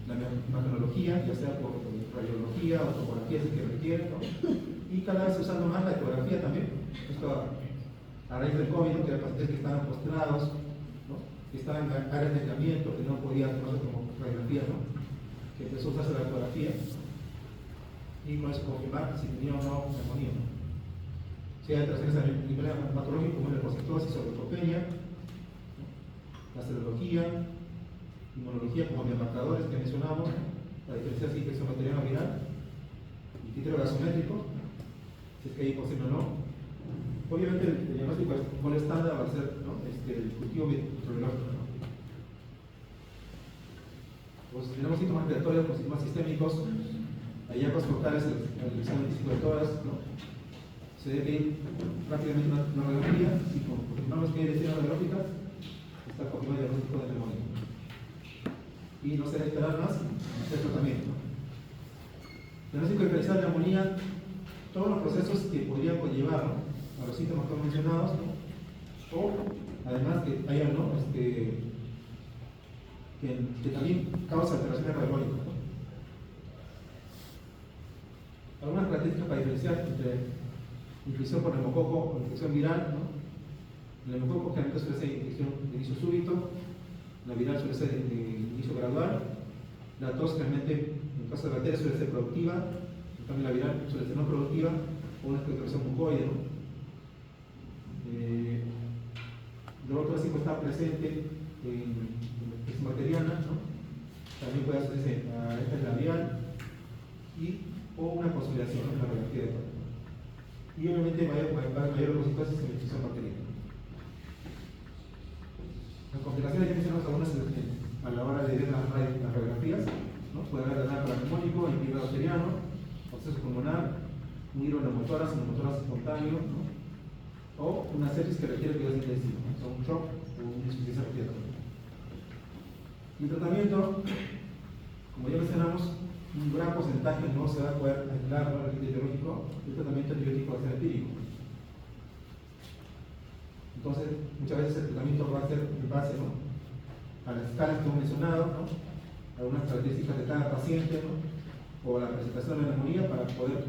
Speaker 1: la imagenología, ya sea por radiología o topografía si que requiere, ¿no?, y cada vez usando más la ecografía también. Esto a raíz del COVID, ¿no?, que había pacientes que estaban postrados, ¿no?, que estaban en áreas de aislamiento, que no podían tomarse como radiografía, ¿no?, que empezó a usarse la ecografía y con eso confirmar si tenía o no neumonía, ¿no? Si hay alteraciones a nivel hematológico como la leucocitosis o leucopenia, ¿no?, la serología, inmunología como biomarcadores que mencionamos, para diferenciar si infección bacteriana o viral, y título gasométrico, si es que hay posible o no. Obviamente el diagnóstico con estándar va a ser, ¿no?, el cultivo microbiológico, ¿no? Pues tenemos síntomas respiratorios con síntomas sistémicos, allá para cortar el examen físico de todas, ¿no? Se debe ir rápidamente una radiografía y como confirmamos que hay lesiones radiológicas, está confirmado el diagnóstico de neumonía. Y no se debe esperar más hacer tratamiento. El diagnóstico diferencial de neumonía, todos los procesos que podrían conllevar, ¿no?, a los síntomas que hemos mencionado, ¿no?, o además que haya, ¿no?, que también causa alteraciones radiológicas, ¿no? Algunas características para diferenciar entre infección por neumococo o infección viral, ¿no? El neumococo generalmente suele ser infección de inicio súbito, la viral suele ser de inicio gradual, la tos generalmente en caso de bacterias suele ser productiva, en cambio la viral suele ser no productiva o una expectoración mucoide, ¿no? El otro clásico está presente en la infección bacteriana, ¿no? También puede asociarse a esta labial o una consolidación en la radiografía de cuerpo. Y obviamente va a haber mayor leucocitosis en la infección bacteriana. Las complicaciones ya mencionamos algunas a la hora de ver las radiografías, ¿no? Puede haber daño paraneumónico, infiltrado bacteriano, absceso pulmonar, un neumotórax espontáneo, ¿no?, o una sepsis que requiere cuidados intensivos, ¿no?, o sea, un shock o una insuficiencia respiratoria. Y el tratamiento, como ya mencionamos, un gran porcentaje no se va a poder aislar, ¿no?, el etiológico. El tratamiento antibiótico va a ser empírico. Entonces, muchas veces el tratamiento va a ser en base, ¿no?, a las escalas que hemos mencionado, ¿no?, algunas características de cada paciente, ¿no?, o la presentación de la neumonía para poder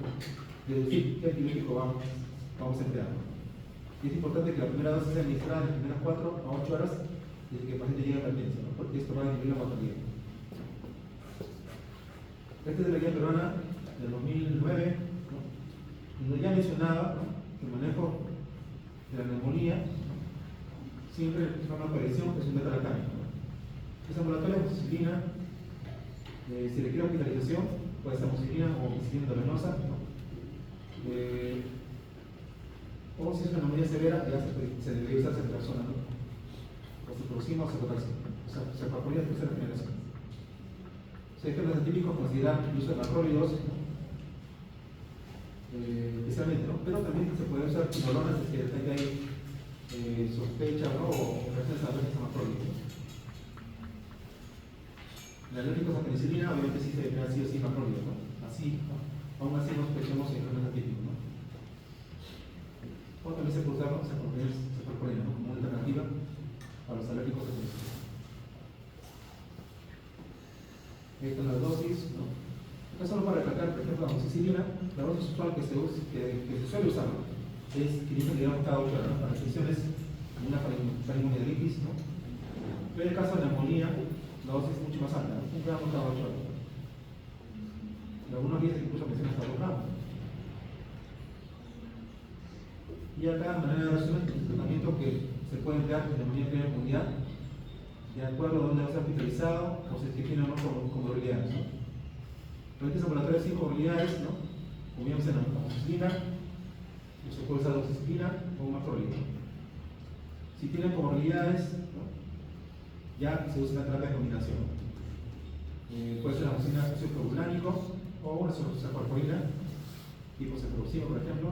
Speaker 1: deducir qué antibiótico vamos a emplear, ¿no? Y es importante que la primera dosis sea administrada en las primeras 4 a 8 horas desde que el paciente llegue a emergencia, ¿no?, porque esto va a disminuir la mortalidad. Esta es de la guía peruana del 2009, ¿no?, donde ya mencionaba, ¿no?, que el manejo de la neumonía, ¿no?, siempre es una prevención, es un beta-lactámico, ¿no? Es ambulatoria, amoxicilina, si requiere hospitalización, puede ser amoxicilina o amoxicilina intravenosa, ¿no? O si es una neumonía severa, ya se debería usar ceftriaxona, ¿no?, o ciprofloxacina o ceftriaxona, o sea, cefalconina de tercera generación. Se dejan los antibióticos considerar el uso de macrólidos, ¿no?, especialmente, ¿no?, pero también se puede usar quinolonas si es que hay sospecha, ¿no?, o referencia a veces a macrólidos, ¿no? En alérgicos a penicilina, obviamente sí se debería sí o sí macrólidos, ¿no?, así, ¿no?, aún así nos sospechamos en los antíbioticos, ¿no? O también se puede usar, ¿no?, cefalconina, ¿no?, como una alternativa a los alérgicos a penicilina. Esta es la dosis, ¿no? Acá solo para recalcar, por ejemplo, la amoxicilina, la dosis usual que se suele usar, ¿no?, es 500 miligramos cada 8 horas, ¿no?, para infecciones como una faringomielitis, ¿no? Pero en el caso de neumonía, la dosis es mucho más alta, ¿no?, 1 gramo cada 8 horas. En algunos días incluso mencionan hasta 2 gramos. Y acá, de manera de resumen, el tratamiento que se puede emplear en neumonía de primera comunidad, de acuerdo a dónde va a ser hospitalizado o si es que tiene o no comorbilidades, ¿no? Redes ambulatorias sin comorbilidades, ¿no?, como ya mencionamos, la amoxicilina, o se puede usar doxicilina o un macrolítico. Si tienen comorbilidades, ¿no?, ya se usa una terapia de combinación. Puede ser la amoxicilina cefaloplánico o una cefalcorina tipo cefaloxima, por ejemplo,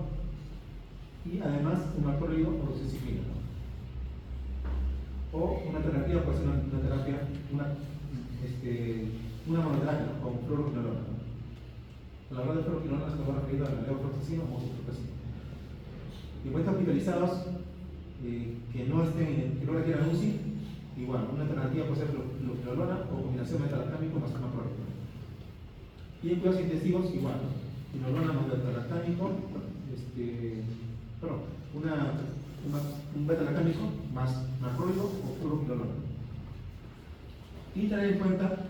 Speaker 1: y además un macrolítico o doxiciclina, ¿no? O una alternativa puede ser una terapia, una monoterapia, ¿no?, con fluoroquinolona, ¿no? A la hora de fluoroquinolona estamos referidos a la levofloxacina o ciprofloxacina. Y cuando están hospitalizados que no requieran UCI, igual, una alternativa puede ser fluoroquinolona o combinación beta-lactámico más macrolítico. Y en cuidados intensivos, igual, ¿no?, quinolona más beta-lactámico, un beta-lactámico más macrólido o fluoroquinolona. Y tener en cuenta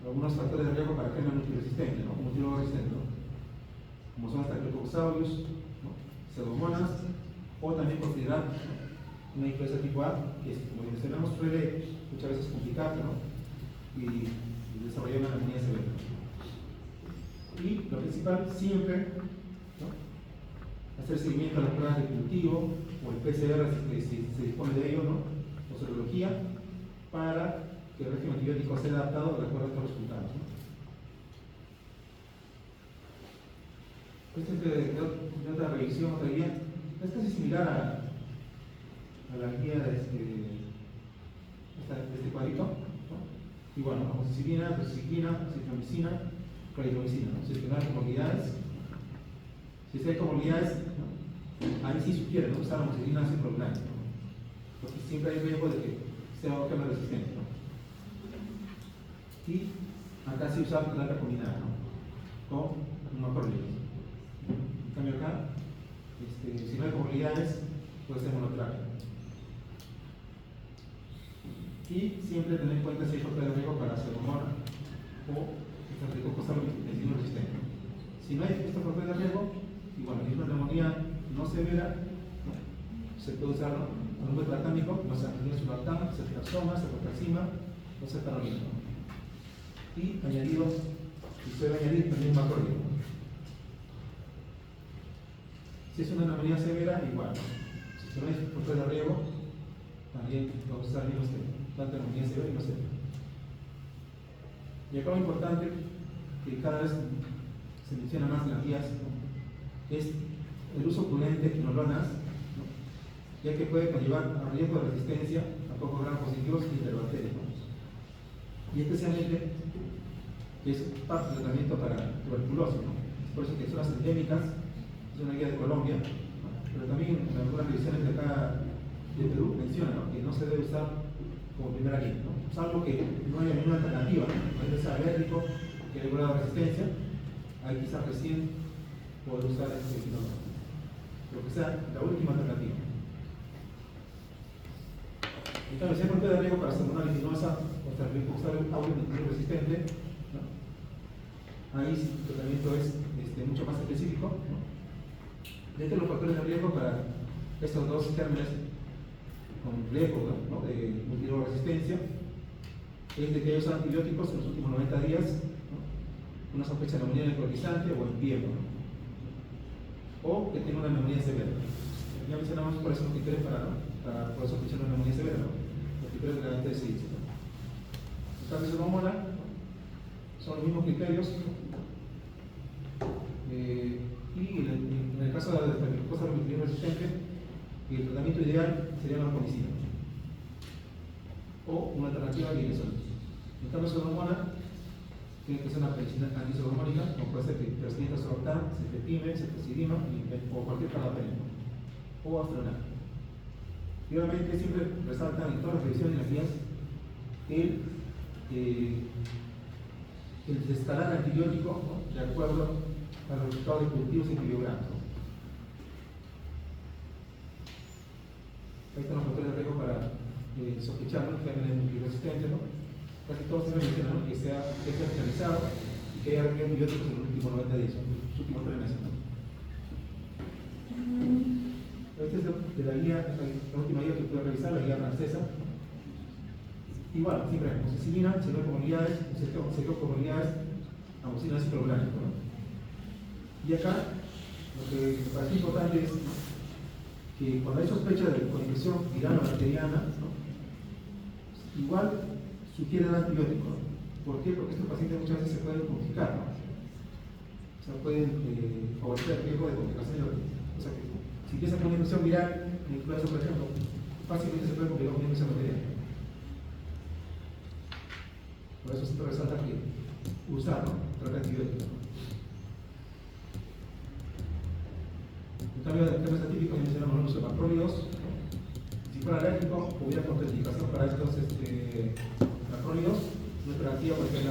Speaker 1: algunos factores de riesgo para germen multiresistentes, ¿no?, como multiresistente, ¿no?, como son Staphylococcus, ¿no?, pseudomonas, o también considerar, ¿no?, una influenza tipo A, que como mencionamos suele muchas veces complicarse, ¿no?, y desarrollar una neumonía severa. Y lo principal siempre, ¿no?, hacer seguimiento a las pruebas de cultivo o el PCR si se dispone de ello, ¿no?, o serología, para que el régimen antibiótico sea adaptado de acuerdo a estos resultados, ¿no? Este es de otra revisión, otra guía. Es casi similar a la guía de este cuadrito, ¿no? Y bueno, amoxicilina, doxiciclina, citromicina, claritromicina, ¿no? Si es que no hay comorbilidades, si hay comorbilidades, ¿no? Ahí sí sugiere, ¿no? Usar amoxicilina sin problema, ¿no? Porque siempre hay riesgo de que sea otra resistente, ¿no? Y acá sí usar plata combinada, ¿no? Con macrólidos. En cambio acá, si no hay comorbilidades, puede ser monoterapia. Y siempre tener en cuenta si hay factor de riesgo para pseudomonas o estreptococcus aureus resistente. Si no hay estos factores de riesgo, y bueno, hay una neumonía no severa, ¿no? Se puede usar, ¿no? Con un beta-lactámico, no sé, sulbactam, ceftriaxona, cefaloxima o cetanolina, ¿no? Y añadido, si se debe añadir también macrólido. Si es una neumonía severa, igual, ¿no? Si no hay factores de riesgo, también vamos a usar mismos que tanto neumonía severa y no severa. Y acá lo importante, que cada vez se menciona más en las guías, ¿no? Es el uso prudente de quinolonas, ¿no? Ya que puede conllevar a riesgo de resistencia a pocos gramos positivos y interbacterios, ¿no? Y especialmente que es parte del tratamiento para tuberculosis, ¿no? Por eso que son las endémicas, es una guía de Colombia, ¿no? Pero también en algunas revisiones de acá de Perú menciona, ¿no? Que no se debe usar como primera guía, ¿no? Salvo que no haya ninguna alternativa, ¿no? Puede ser alérgico, que haya logrado resistencia, ahí quizás recién poder usar quinolona. Lo que sea la última alternativa. Entonces, si hay factor de riesgo para salmonella aeruginosa o estreptococcus aureus resistente, ¿no? Ahí sí, el tratamiento es mucho más específico, ¿no? Dentro de los factores de riesgo para estos dos gérmenes con riesgo, ¿no? De multiresistencia es de que haya usado antibióticos en los últimos 90 días, ¿no? Una sospecha de neumonía necrotizante o empiema, ¿no? O que tenga una neumonía severa. Ya mencionamos cuáles son los criterios para poder sospechar una neumonía severa, ¿no? Los criterios de la NTSI, ¿no? En cambio, pseudomonas, ¿no? Son los mismos criterios, ¿no? Y en el caso de la estreptococcus aureus resistente, el tratamiento ideal sería la vancomicina o una alternativa de guinesol. En cambio, pseudomonas tiene que ser una penicilina antipseudomónica, como puede ser pirostectina, sulbactam, cefepime, ceftriaxona o cualquier carbapenema o astronal. Y obviamente siempre resaltan en todas las revisiones y las guías el desescalar antibiótico, ¿no? De acuerdo a los resultados de cultivos y equilibrados, ¿no? Ahí están los factores de riesgo para sospechar, ¿no? Gérmenes multiresistentes, ¿no? Casi todos se mencionan, ¿no? Que sea especializado y que haya recibido antibióticos en los últimos 90 días, en los últimos 3 meses, ¿no? Esta es de la guía, la última guía que pude revisar, la guía francesa. Igual, siempre amoxicilina, se dio comunidades, se dio comunidades, amoxicilina es progránico, ¿no? Y acá, lo que me parece importante es que cuando hay sospecha de infección viral o bacteriana, ¿no? Igual sugieren antibiótico, ¿no? ¿Por qué? Porque estos pacientes muchas veces se pueden complicar, ¿no? O sea, pueden favorecer el riesgo de complicaciones. O sea, que si empieza con una infección viral, en influenza, por ejemplo, fácilmente se puede complicar con una infección bacteriana. Por eso siempre resalta que usar, ¿no? Tratar antibióticos, ¿no? En cambio, de temas atípicos, ya mencionamos el uso de macrólidos, ¿no? Si fuera alérgico, hubiera contraindicación para estos macrólidos, no alternativa porque hay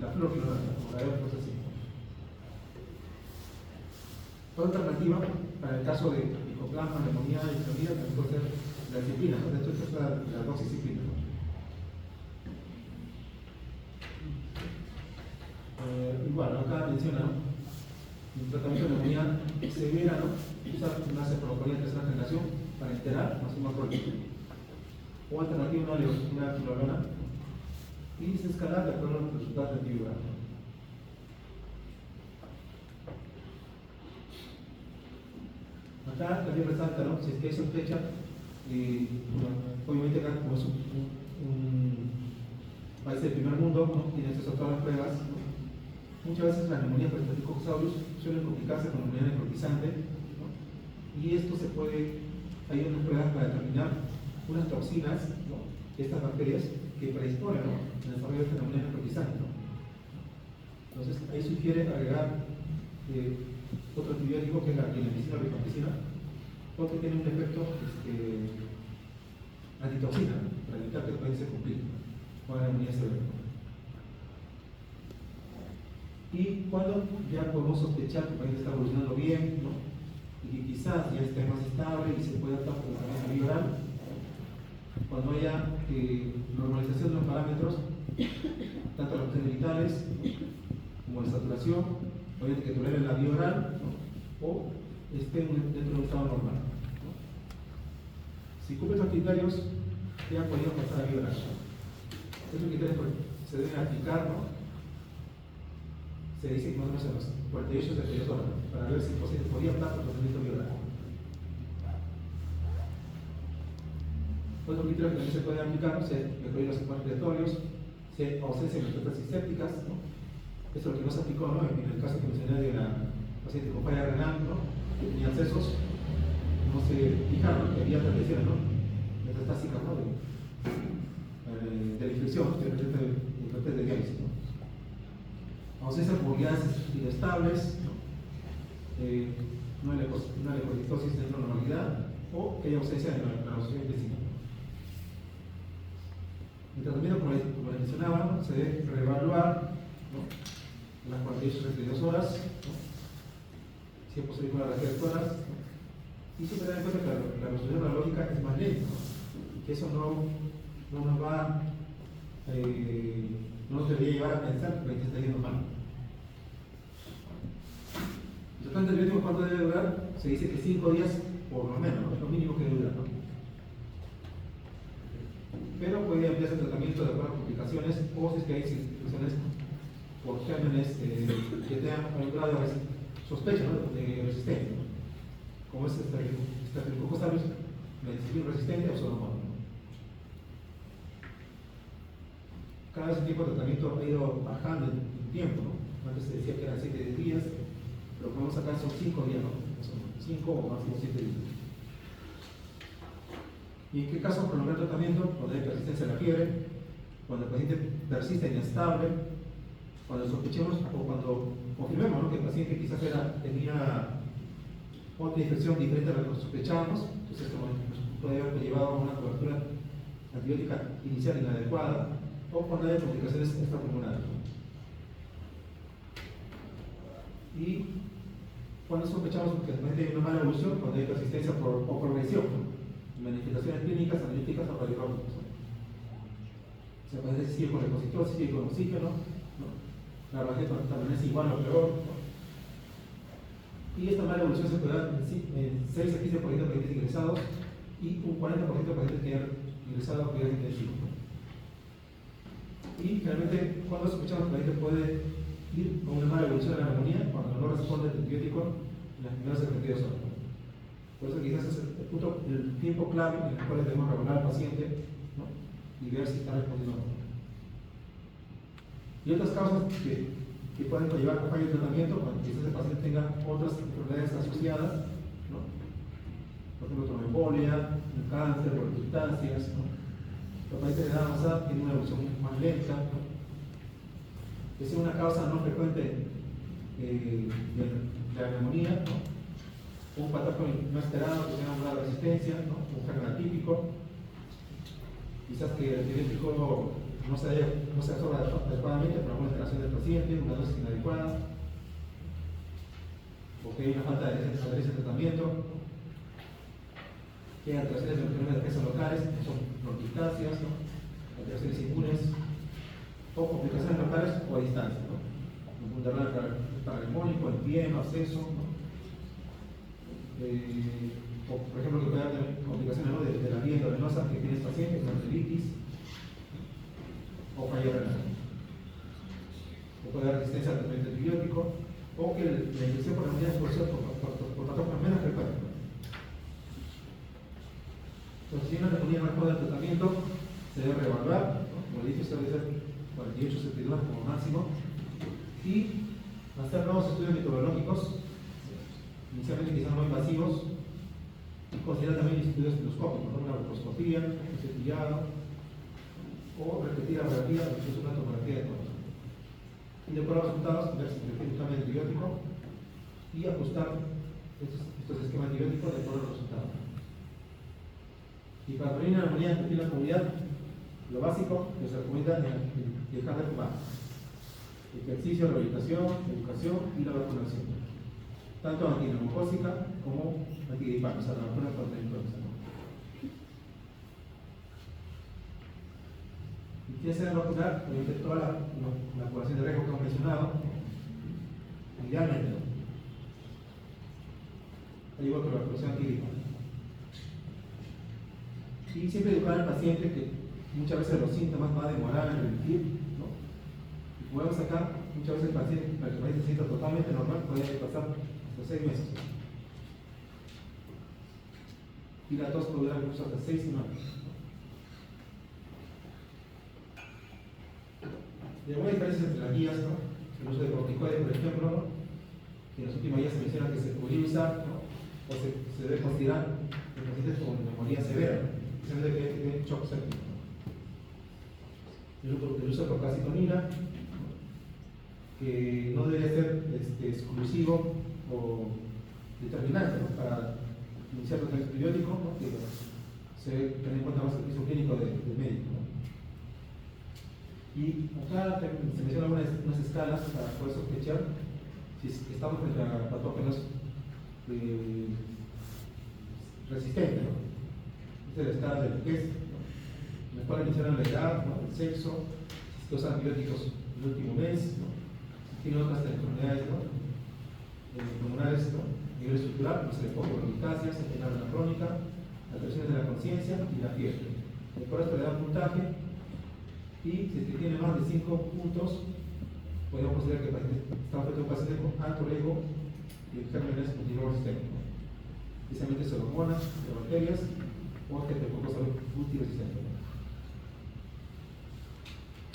Speaker 1: la fluoroquinolona, como la de otros así. Otra alternativa, para el caso de micoplasma, neumonía y pneumonía, también puede ser la disciplina, ¿no? De hecho, esta es la doxiciclina, ¿no? Igual, acá menciona, ¿no? Un tratamiento de neumonía severa, ¿no? Usar una cefalosporina de tercera generación para enterar más un macrolito. O alternativa, una quinolona, y desescalar de acuerdo a los resultados de antiviral. Acá también resalta, ¿no? Si es que hay sospecha, obviamente acá como es un país del primer mundo, ¿no? Tiene acceso a todas las pruebas, ¿no? Muchas veces la neumonía por Staphylococcus aureus suele complicarse con neumonía necrotizante, ¿no? Y esto se puede, hay unas pruebas para determinar unas toxinas, ¿no?, estas bacterias que predisponen, ¿no?, el desarrollo de esta neumonía necrotizante, ¿no? Entonces, ahí sugiere agregar otro antibiótico que es la clindamicina o rifampicina, porque tiene un efecto antitoxina, para evitar que el paciente se complique con la neumonía severa. Y cuando ya podemos sospechar que el paciente está evolucionando bien, ¿no?, y que quizás ya esté más estable y se pueda adaptar con la vía oral, cuando haya normalización de los parámetros, tanto los genitales como la saturación, obviamente que toleren la vía oral, ¿no?, o estén dentro de un estado normal, ¿no? Si cumple estos criterios, ya podemos pasar a vía oral. Estos criterios se deben aplicar, ¿no?, se dice que más o menos en los 48 a 72 horas, para ver si el paciente podría optar por tratamiento vía oral. Otro criterio que también se puede aplicar, ¿no?, es mejorar los sistemas respiratorios, ausencia de metástasis sépticas, ¿no? Esto es lo que no se aplicó, ¿no?, en el caso que mencioné de la paciente con falla renal, ¿no?, que tenía accesos, no se fijaron que había transmisiones, ¿no?, metastásicas, ¿no?, de la infección, de repente de diálisis, ¿no? Ausencia de movilidades inestables, ¿no?, una leucocitosis dentro de la normalidad, o que haya ausencia de la resolución intestinal. El tratamiento, como les mencionaba, ¿no?, se debe reevaluar, ¿no?, las 48 a 32 horas, ¿no?, si es posible con las 10 horas, ¿no?, y siempre tener en cuenta que la resolución neurológica es más lenta, ¿no?, y que eso no nos va, no nos debería llevar a pensar que el paciente está yendo mal. El tratamiento antibiótico, ¿cuánto debe durar? Se dice que 5 días por lo menos, ¿no?, es lo mínimo que debe durar, ¿no? Pero puede ampliarse el tratamiento de acuerdo a complicaciones o si es que hay situaciones por gérmenes que tengan un grado de sospecha, ¿no?, de resistencia, ¿no?, como es Staphylococcus aureus, medicina resistente o pseudomonas, ¿no? Cada vez el tiempo de tratamiento ha ido bajando en tiempo, ¿no? Antes se decía que eran 7 días, pero lo que vamos a sacar son 5 días, ¿no? Son 5 o máximo 7 días. ¿Y en qué caso prolongar el tratamiento? Cuando hay persistencia de la fiebre, cuando el paciente persiste inestable, cuando sospechemos o cuando confirmemos, ¿no?, que el paciente quizás tenía otra infección diferente a la que sospechábamos, entonces esto nos puede haber llevado a una cobertura antibiótica inicial inadecuada, o cuando hay complicaciones extrapulmonares, ¿no? Y cuando sospechamos que el paciente tiene una mala evolución, cuando hay persistencia o progresión, ¿no?, manifestaciones clínicas, analíticas o radiológicas, ¿no? O sea, el paciente sigue con leucocitosis, sigue con oxígeno, ¿no?, la radiología también es igual o peor, ¿no? Y esta mala evolución se puede dar en 6 a 15% de pacientes ingresados y un 40% de pacientes que han ingresado a cuidados intensivos, ¿no? Y generalmente, cuando sospechamos que el paciente puede ir con una mala evolución de la neumonía, cuando no responde al antibiótico en las primeras 72 horas, ¿no? Por eso quizás es el tiempo clave en el cual debemos regular al paciente, ¿no?, y ver si está respondiendo o no. Y otras causas que pueden llevar a fallo de tratamiento, cuando quizás el paciente tenga otras enfermedades asociadas, ¿no?, por ejemplo, tromboembolia, un cáncer, poliostasis, ¿no? El paciente de edad avanzada tiene una evolución más lenta, ¿no? Es una causa no frecuente de la neumonía, ¿no?, un patógeno no esperado que tenga una resistencia, ¿no?, un germen atípico, quizás que el antibiótico no se absorba adecuadamente por alguna alteración del paciente, una dosis inadecuada, o que hay una falta de adherencia al tratamiento, que hay alteraciones de los fenómenos de peso locales, que son bronquictasias, ¿no?, alteraciones inmunes, o complicaciones locales o a distancia, ¿no?, un punto paragmónico, empiema, absceso, ¿no?, o por ejemplo que puede haber complicaciones, ¿no?, de la vía endovenosa que tiene el paciente, una arteritis, o falla renal, o puede haber resistencia al tratamiento antibiótico, o que la infección por neumonía es por patógenos menos frecuentes. Entonces, si una neumonía no responde al tratamiento, se debe reevaluar, ¿no?, como le dije, se debe ser 48 72 como máximo, y Hacer nuevos estudios meteorológicos, inicialmente quizás no invasivos, y considerar también estudios endoscópicos, ¿no? Una broncoskopía, un cepillado, o repetir la radiografía o incluso una tomografía de tórax. Y de acuerdo a los resultados, ver si requiere un cambio de antibiótico y ajustar estos esquemas antibióticos de acuerdo a los resultados. Y para prevenir la neumonía en la comunidad, lo básico que se recomienda es dejar de fumar. Ejercicio, rehabilitación, educación y la vacunación. Tanto antineumocócica como antigripal, o sea, la vacuna contra la influenza. ¿Y quién se debe vacunar? Obviamente toda la población de riesgo que hemos mencionado, idealmente, ¿no? Al igual que la vacunación antigripal. Y siempre educar al paciente que muchas veces los síntomas van a demorar en revertir, ¿no? Y como vemos acá, muchas veces el paciente, para que el paciente se sienta totalmente normal, puede pasar hasta 6 meses. Y la tos puede durar incluso hasta 6 semanas. Y algunas diferencias entre las guías, ¿no? El uso de corticoides, por ejemplo, ¿no? Que en las últimas guías se menciona que se podría usar, ¿no? O se debe considerar en pacientes con neumonía severa, especialmente que tienen shock séptico. El uso de procalcitonina, que no debería ser exclusivo o determinante, ¿no? Para iniciar el antibiótico, ¿no? Que se debe tener en cuenta más el piso clínico del médico, ¿no? Y acá se mencionan unas escalas para poder sospechar si estamos frente a patógenos resistentes, ¿no? Esta es la escala del PES, ¿no? En la cual mencionan la edad, ¿no? El sexo, si usan antibióticos el último mes, ¿no? Si tiene otras enfermedades, ¿no? Pulmonares, ¿no? A nivel estructural, pues se le pone bronquiectasias, enfermedad crónica, alteraciones de la conciencia y la fiebre. Después le da puntaje. Y si es que tiene más de 5 puntos, podemos considerar que el paciente está frente a un paciente con alto riesgo de gérmenes multiresistentes, ¿no? Especialmente pseudomonas, de bacterias o streptococcus multiresistentes, ¿no?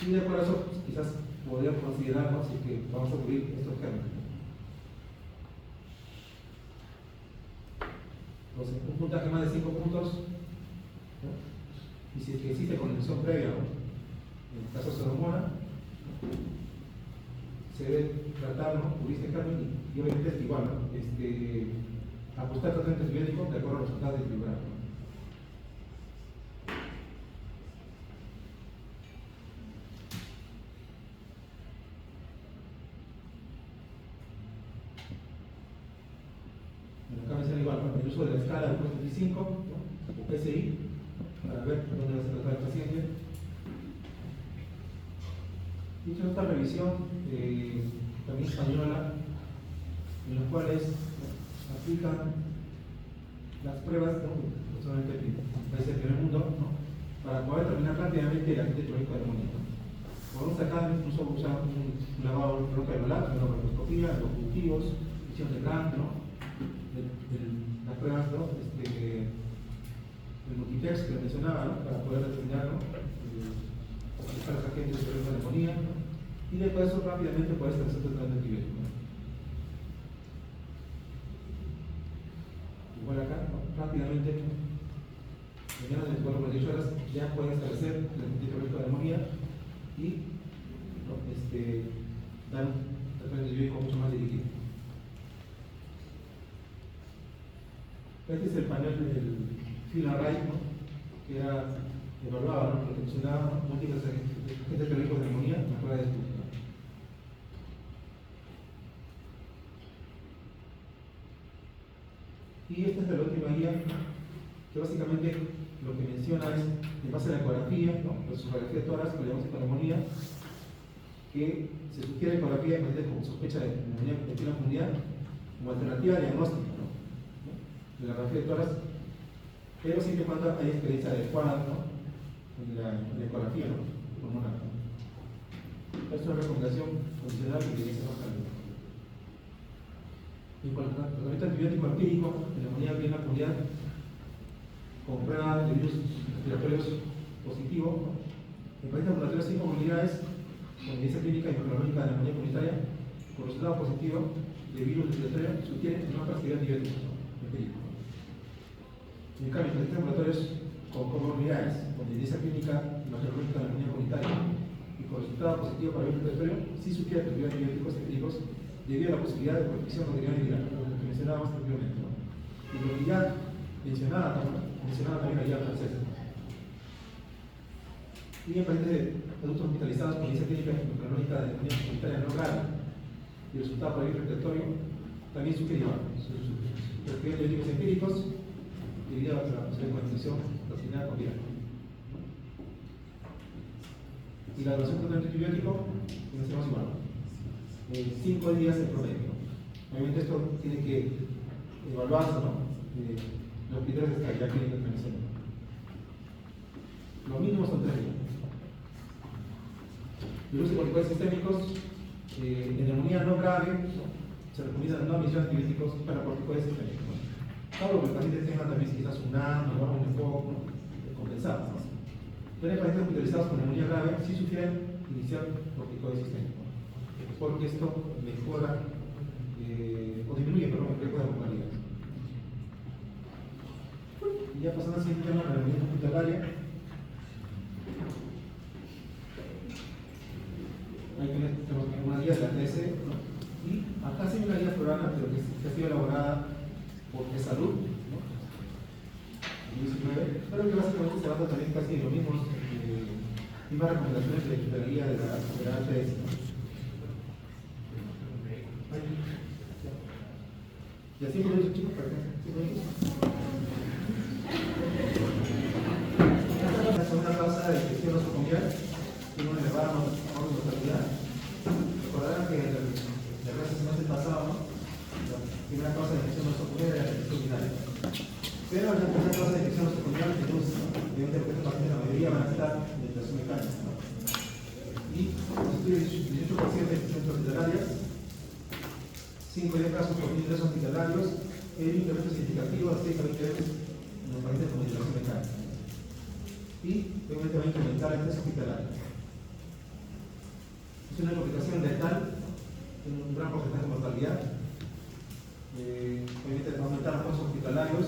Speaker 1: Y de acuerdo a eso, pues, quizás podríamos considerarnos si que vamos a cubrir estos gérmenes, ¿no? Entonces, un puntaje más de 5 puntos, ¿no? Y si es que existe condición previa, ¿no? En el caso de pseudomonas, se debe tratar, ¿no? Cubrir este germen y obviamente es igual, ¿no? Ajustar el tratamiento antibiótico de acuerdo a los resultados del equilibrio, ¿no? Acá menciona igual, ¿no? El uso de la escala del 25, ¿no? O PSI, para ver dónde va a ser tratado el paciente. Y hecho esta revisión también española, en las cuales aplican las pruebas, ¿no? Personalmente en países del primer mundo, ¿no? Para poder determinar rápidamente el agente crónico de neumonía. Podemos acá incluso usar un lavado bronca anular, una broncoskopía, los cultivos, visión de Grant, ¿no? Las pruebas, ¿no? El multiplex que mencionaba, ¿no? Para poder determinar, ¿no? Los agentes de riesgo de neumonía, ¿no? Y después de eso rápidamente puede establecer el tratamiento antibiótico, ¿no? Igual acá, ¿no? Rápidamente, en menos de 24 48 horas ya puede establecer el tratamiento de neumonía y, ¿no? Dar un tratamiento antibiótico mucho más dirigido. Este es el panel del Phil Array, ¿no? Que era evaluaba, ¿no? Que mencionaba, ¿no? Múltiples agentes crónicos de neumonía en la prueba de estudio. Y esta es la última guía, que básicamente lo que menciona es, en base a la ecografía, ¿no? La ecografía de tórax, que le llamamos neumonía, que se sugiere ecografía con sospecha de neumonía de la comunidad como alternativa de diagnóstico, ¿no? De la ecografía de tórax, pero siempre y cuando hay experiencia adecuada, ¿no? En la ecografía, ¿no? Pulmonar, ¿no? Esta es una recomendación condicional que debería ser más cálida. En cuanto al tratamiento antibiótico empírico en la neumonía de la comunidad, con prueba de virus respiratorios positivos, ¿no? En pacientes ambulatorios sin comorbilidades, con evidencia clínica y microbiológica de neumonía comunitaria, con resultados resultado positivo de virus respiratorio sugiere no prescribir antibióticos, ¿no? Empírico. En cambio, los pacientes ambulatorios con comorbilidades, con evidencia clínica imagenológica de la neumonía comunitaria y con resultado positivo para virus respiratorio, sí sugiere prescribir antibióticos empíricos debido a la posibilidad de protección material viral, lo que mencionábamos anteriormente, ¿no? Y lo que ya mencionaba también ayer francés. Y en pacientes de adultos hospitalizados con evidencia clínica imagenológica de neumonía comunitaria no grave y resultado para virus respiratorio, también sugería prescribir antibióticos empíricos debido a la posible contaminación relacionada con viral. Y la duración total del antibiótico, mencionamos igual, 5 días en promedio. Obviamente esto tiene que evaluarse, ¿no? Los criterios de estabilidad clínica que mencioné. Lo mínimo son 3 días. Virus y corticoides sistémicos, en neumonía no grave, ¿no? Se recomienda no admisión de antibióticos para corticoides sistémicos, ¿no? Salvo que el paciente tenga también quizás un ano o un enfoque compensado, ¿no? Pero en pacientes hospitalizados con neumonía grave sí sugieren iniciar corticoides sistémicos, porque esto mejora o disminuye, perdón, el riesgo de mortalidad. Y ya pasando al siguiente tema, la neumonía hospitalaria. Ahí tenemos una guía de la TS, ¿no? Y acá sí hay una guía peruana, pero que ha sido elaborada por Salud, ¿no? 2019, pero que básicamente se basa también casi en lo mismo, mismas recomendaciones de la guía de la TS, ¿no? Y así lo he dicho, chicos, para que la segunda causa de infección nosocomial tiene una elevada mortalidad. Recordarán que la clase semestre pasado, ¿no? La primera causa de infección nosocomial era la infección urinaria. Pero la tercera causa de infección nosocomial tenemos, obviamente, porque estos pacientes la mayoría van a estar en ventilación mecánica, ¿no? Y constituye 18% de infecciones hospitalarias, 5 o 10 casos por 1000 ingresos hospitalarios, el incremento significativo de 6 a 20 veces en los pacientes con ventilación mecánica. Y obviamente va a incrementar el estrés hospitalario. Es una complicación letal, tiene un gran porcentaje de mortalidad. Obviamente va a aumentar los costos hospitalarios.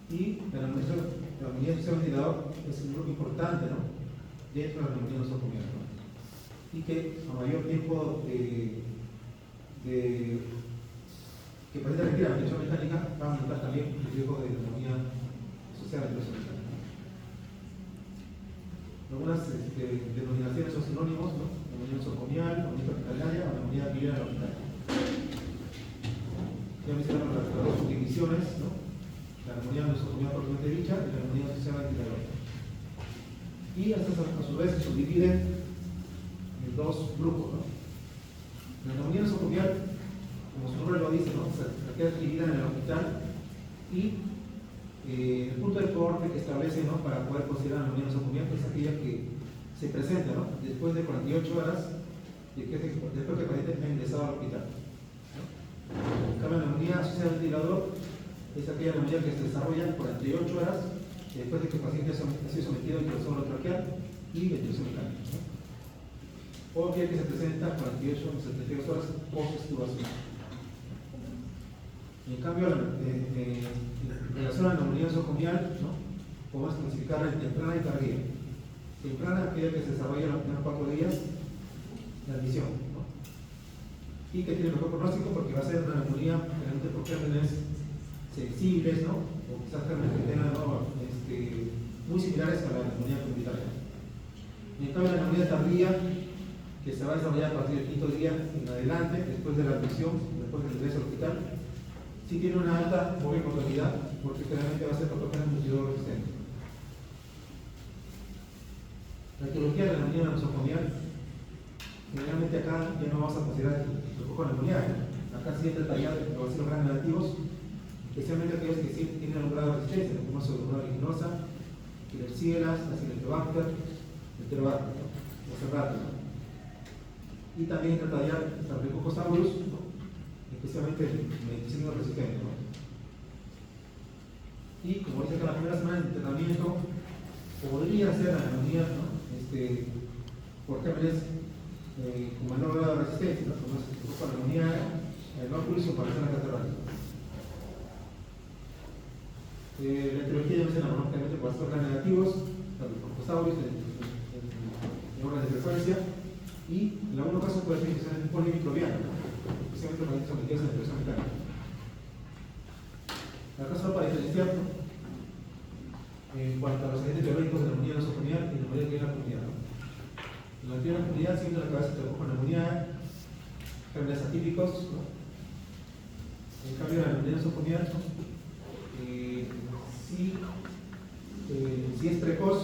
Speaker 1: Y la neumonía del sistema ventilador es un grupo importante, ¿no? Dentro de la neumonía nosocomial, ¿no? Y que a mayor tiempo que paciente requiere la ventilación mecánica va a aumentar también el riesgo de neumonía asociada a la ventilación mecánica. Algunas denominaciones o sinónimos, ¿no? Neumonía nosocomial, neumonía hospitalaria o neumonía biliar hospitalaria. Ya mencionamos las dos subdivisiones, ¿no? La neumonía nosocomial propiamente dicha y la neumonía asociada a la ventilación. Y estas a su vez se subdividen en dos grupos, ¿no? La neumonía nosocomial, como su nombre lo dice, ¿no? Se queda adquirida en el hospital y el punto de corte que establece, ¿no? Para poder considerar la neumonía nosocomial es aquella que se presenta, ¿no? Después de 48 horas después que el paciente está ingresado al hospital, ¿no? En cambio, la neumonía asociada al ventilador es aquella neumonía que se desarrolla 48 horas después de que el paciente ha sido sometido a intubación orotraqueal y ventilación mecánica, ¿no? O aquella que se presenta 48 o 72 horas post-extubación. En cambio, en relación a la neumonía nosocomial, ¿no? Podemos clasificarla en temprana y tardía. Temprana es aquella que se desarrolla en los primeros 4 días de admisión, ¿no? Y que tiene mejor pronóstico porque va a ser una neumonía generalmente por gérmenes sensibles, ¿no? O quizás gérmenes que tengan, ¿no? Muy similares a la neumonía comunitaria. En cambio, la neumonía tardía, que se va a desarrollar a partir del 5º día en adelante, después de la admisión, después del ingreso al hospital, sí tiene una alta mortalidad porque generalmente va a ser patógeno multidor resistente. La etiología de la neumonía nosocomial, generalmente acá ya no vamos a considerar el foco neumonía, acá sí entra detallado los vacilos gran negativos, especialmente aquellos que sí tienen un grado de resistencia, como pseudomonas aeruginosa, Klebsiella, Acinetobacter, Enterobacter, ¿no? O Serratia, ¿no? Y también entra detallar Staphylococcus aureus, ¿no? Especialmente el medicina resistente, ¿no? Y como dice que la primera semana de tratamiento podría ser la neumonía, ¿no? Por gérmenes con menor grado de resistencia, ¿no? Como es con neumonía no pulso para hacer la catedral. La etiología ya mencionamos, ¿no? Obviamente por ser negativos, tanto por cosaurios, en órganos de frecuencia, y en algunos casos puede ser infecciones polimicrobianas, ¿no? Especialmente para sometidos a la infección mecánica. La causa para diferenciar, ¿no? En cuanto a los agentes biológicos de neumonía nosocomial y neumonía de la comunidad, ¿no? En la primera comunidad, siempre la cabeza te con neumonía, gérmenes atípicos, ¿no? En cambio, la neumonía nosocomial, ¿no? Si es precoz,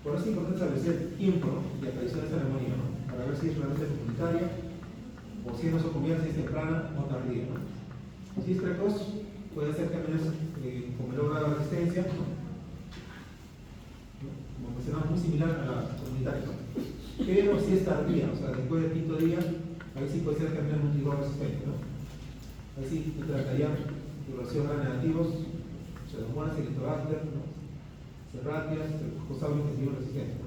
Speaker 1: por eso es importante establecer el tiempo, ¿no? De aparición de esta neumonía, ¿no? Para ver si es realmente comunitaria o si es nosocomial, si es temprana o tardía, ¿no? Si es precoz, puede ser también con menor grado de resistencia, ¿no? Como mencionamos, muy similar a la comunitaria, ¿no? Pero si es tardía, o sea, después del quinto día, ahí sí puede ser también un igual resistente, ¿no? Ahí sí te tratarían población de negativos, pseudomonas, helicobacter, ¿no? Serratias, cosaurios intensivos resistentes.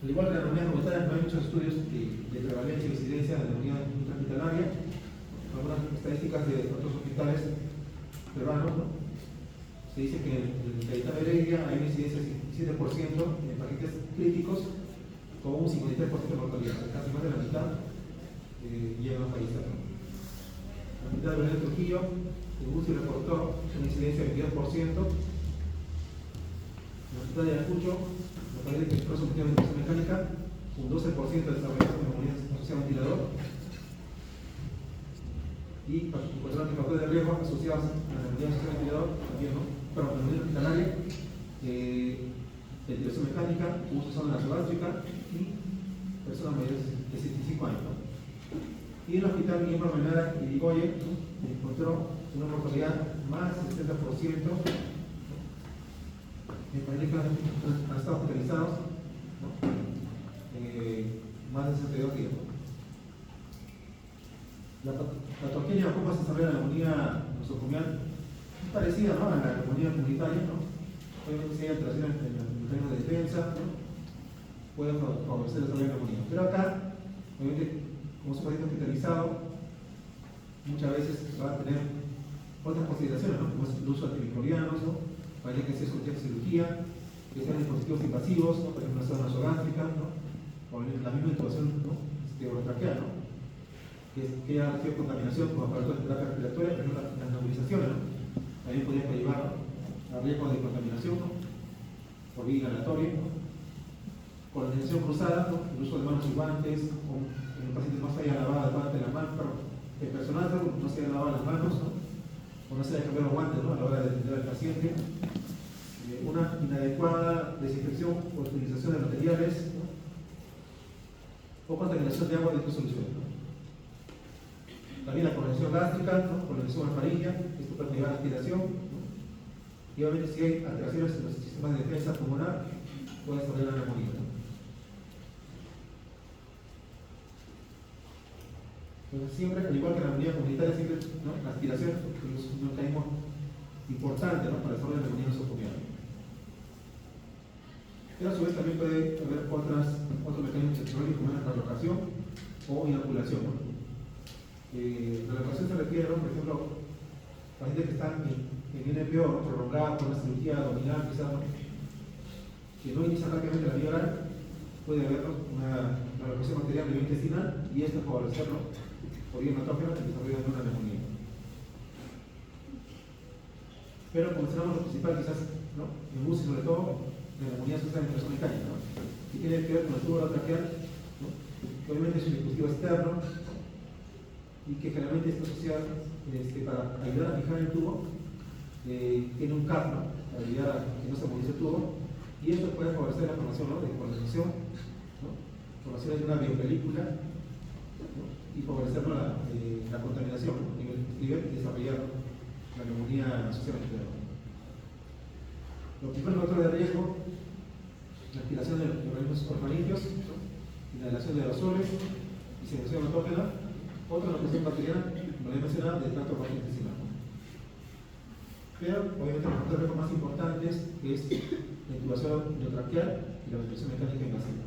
Speaker 1: Al igual que la neumonía comunitaria, no hay muchos estudios de prevalencia y incidencia de neumonía intrahospitalaria. Algunas estadísticas de otros hospitales peruanos, ¿no? Se dice que en el Cayetano Heredia hay una incidencia de 7% en pacientes críticos con un 53% de mortalidad, casi más de la mitad llegan a fallecer. La mitad de Belén de Trujillo, el UCI reportó una incidencia de 22%. En la ciudad de Ayacucho, los pacientes que fueron sometidos a ventilación mecánica, un 12% desarrollaron neumonía asociada a ventilador. Y encontraron factores de riesgo asociados a la neumonía asociada a ventilador, también, ¿no? Pero la neumonía hospitalaria, ventilación mecánica, uso de zona nasogástrica y personas mayores de 65 años, ¿no? Y en el hospital Guillermo Almenara y Irigoyen, ¿no? Encontró una mortalidad más del 70%, ¿no? En pacientes que han estado hospitalizados, ¿no? Más de 62 días, ¿no? La patogenia, cómo se desarrolla la neumonía nosocomial, es parecida, ¿no? A la neumonía comunitaria, ¿no? Obviamente si hay alteraciones en los mecanismos de defensa, ¿no? Puede favorecer el desarrollo de la neumonía. Pero acá, obviamente, como es un paciente hospitalizado, muchas veces va a tener otras consideraciones, ¿no? Como es el uso de antimicrobianos, ¿no? Para que sea sometido a cirugía, que sean dispositivos invasivos, ¿no? Por ejemplo, la zona nasogástrica, ¿no? O la misma intubación, ¿no? Orotraqueal, ¿no? Que haya recibido contaminación con aparatos de terapia respiratoria, por ejemplo, las nebulizaciones, ¿no? También podrían llevar a riesgo de contaminación, ¿no? Por vía inhalatoria, ¿no? Colonización cruzada, ¿no? El uso de manos y guantes, o el paciente no se haya lavado adecuadamente las manos, pero el personal no se haya lavado las manos, ¿no? O no se haya cambiado los guantes, ¿no? A la hora de atender al paciente. Una inadecuada desinfección o utilización de materiales, ¿no? O contaminación de agua de soluciones, ¿no? También la colonización gástrica, ¿no? Colonización alfarilla, esto puede llevar a aspiración, ¿no? Y obviamente si hay alteraciones en los sistemas de defensa pulmonar, puede desarrollar la neumonía, ¿no? Entonces siempre, al igual que la neumonía comunitaria, siempre, ¿no? La aspiración es un mecanismo importante, ¿no? Para el desarrollo de la neumonía nosocomial. Pero a su vez también puede haber otros mecanismos sexuales como la relocación o inoculación, ¿no? La relocación se refiere, ¿no? Por ejemplo, pacientes que están en NPO, ¿no? Prolongada por una cirugía abdominal, quizás, ¿no? Que no inicia rápidamente la vía oral, puede haber, ¿no? Una relocación bacteriana a nivel intestinal y esto favorecerlo por vía hematógena el desarrollo de una neumonía. Pero como mencionamos, lo principal quizás, ¿no? En UCI sobre todo, la neumonía asociada a la infección mecánica, ¿no? Que tiene que ver con el tubo orotraqueal, ¿no? Que obviamente es un dispositivo externo y que generalmente está asociado para ayudar a fijar el tubo, tiene un cap, ¿no? Para ayudar a que no se movilice el tubo, y esto puede favorecer la formación, ¿no? De colonización, ¿no? Formación de una biopelícula, ¿no? Y favorecer la contaminación, ¿no? Y desarrollar la neumonía asociada al tubo. Los principales factores de riesgo: la aspiración de organismos orfanídeos, ¿no? Inhalación de aerosoles, diseminación hematógena, otra infección bacteriana, como les mencionaba, del tracto gastrointestinal. Pero, obviamente, los factores más importantes es la intubación endotraqueal y y la ventilación mecánica invasiva.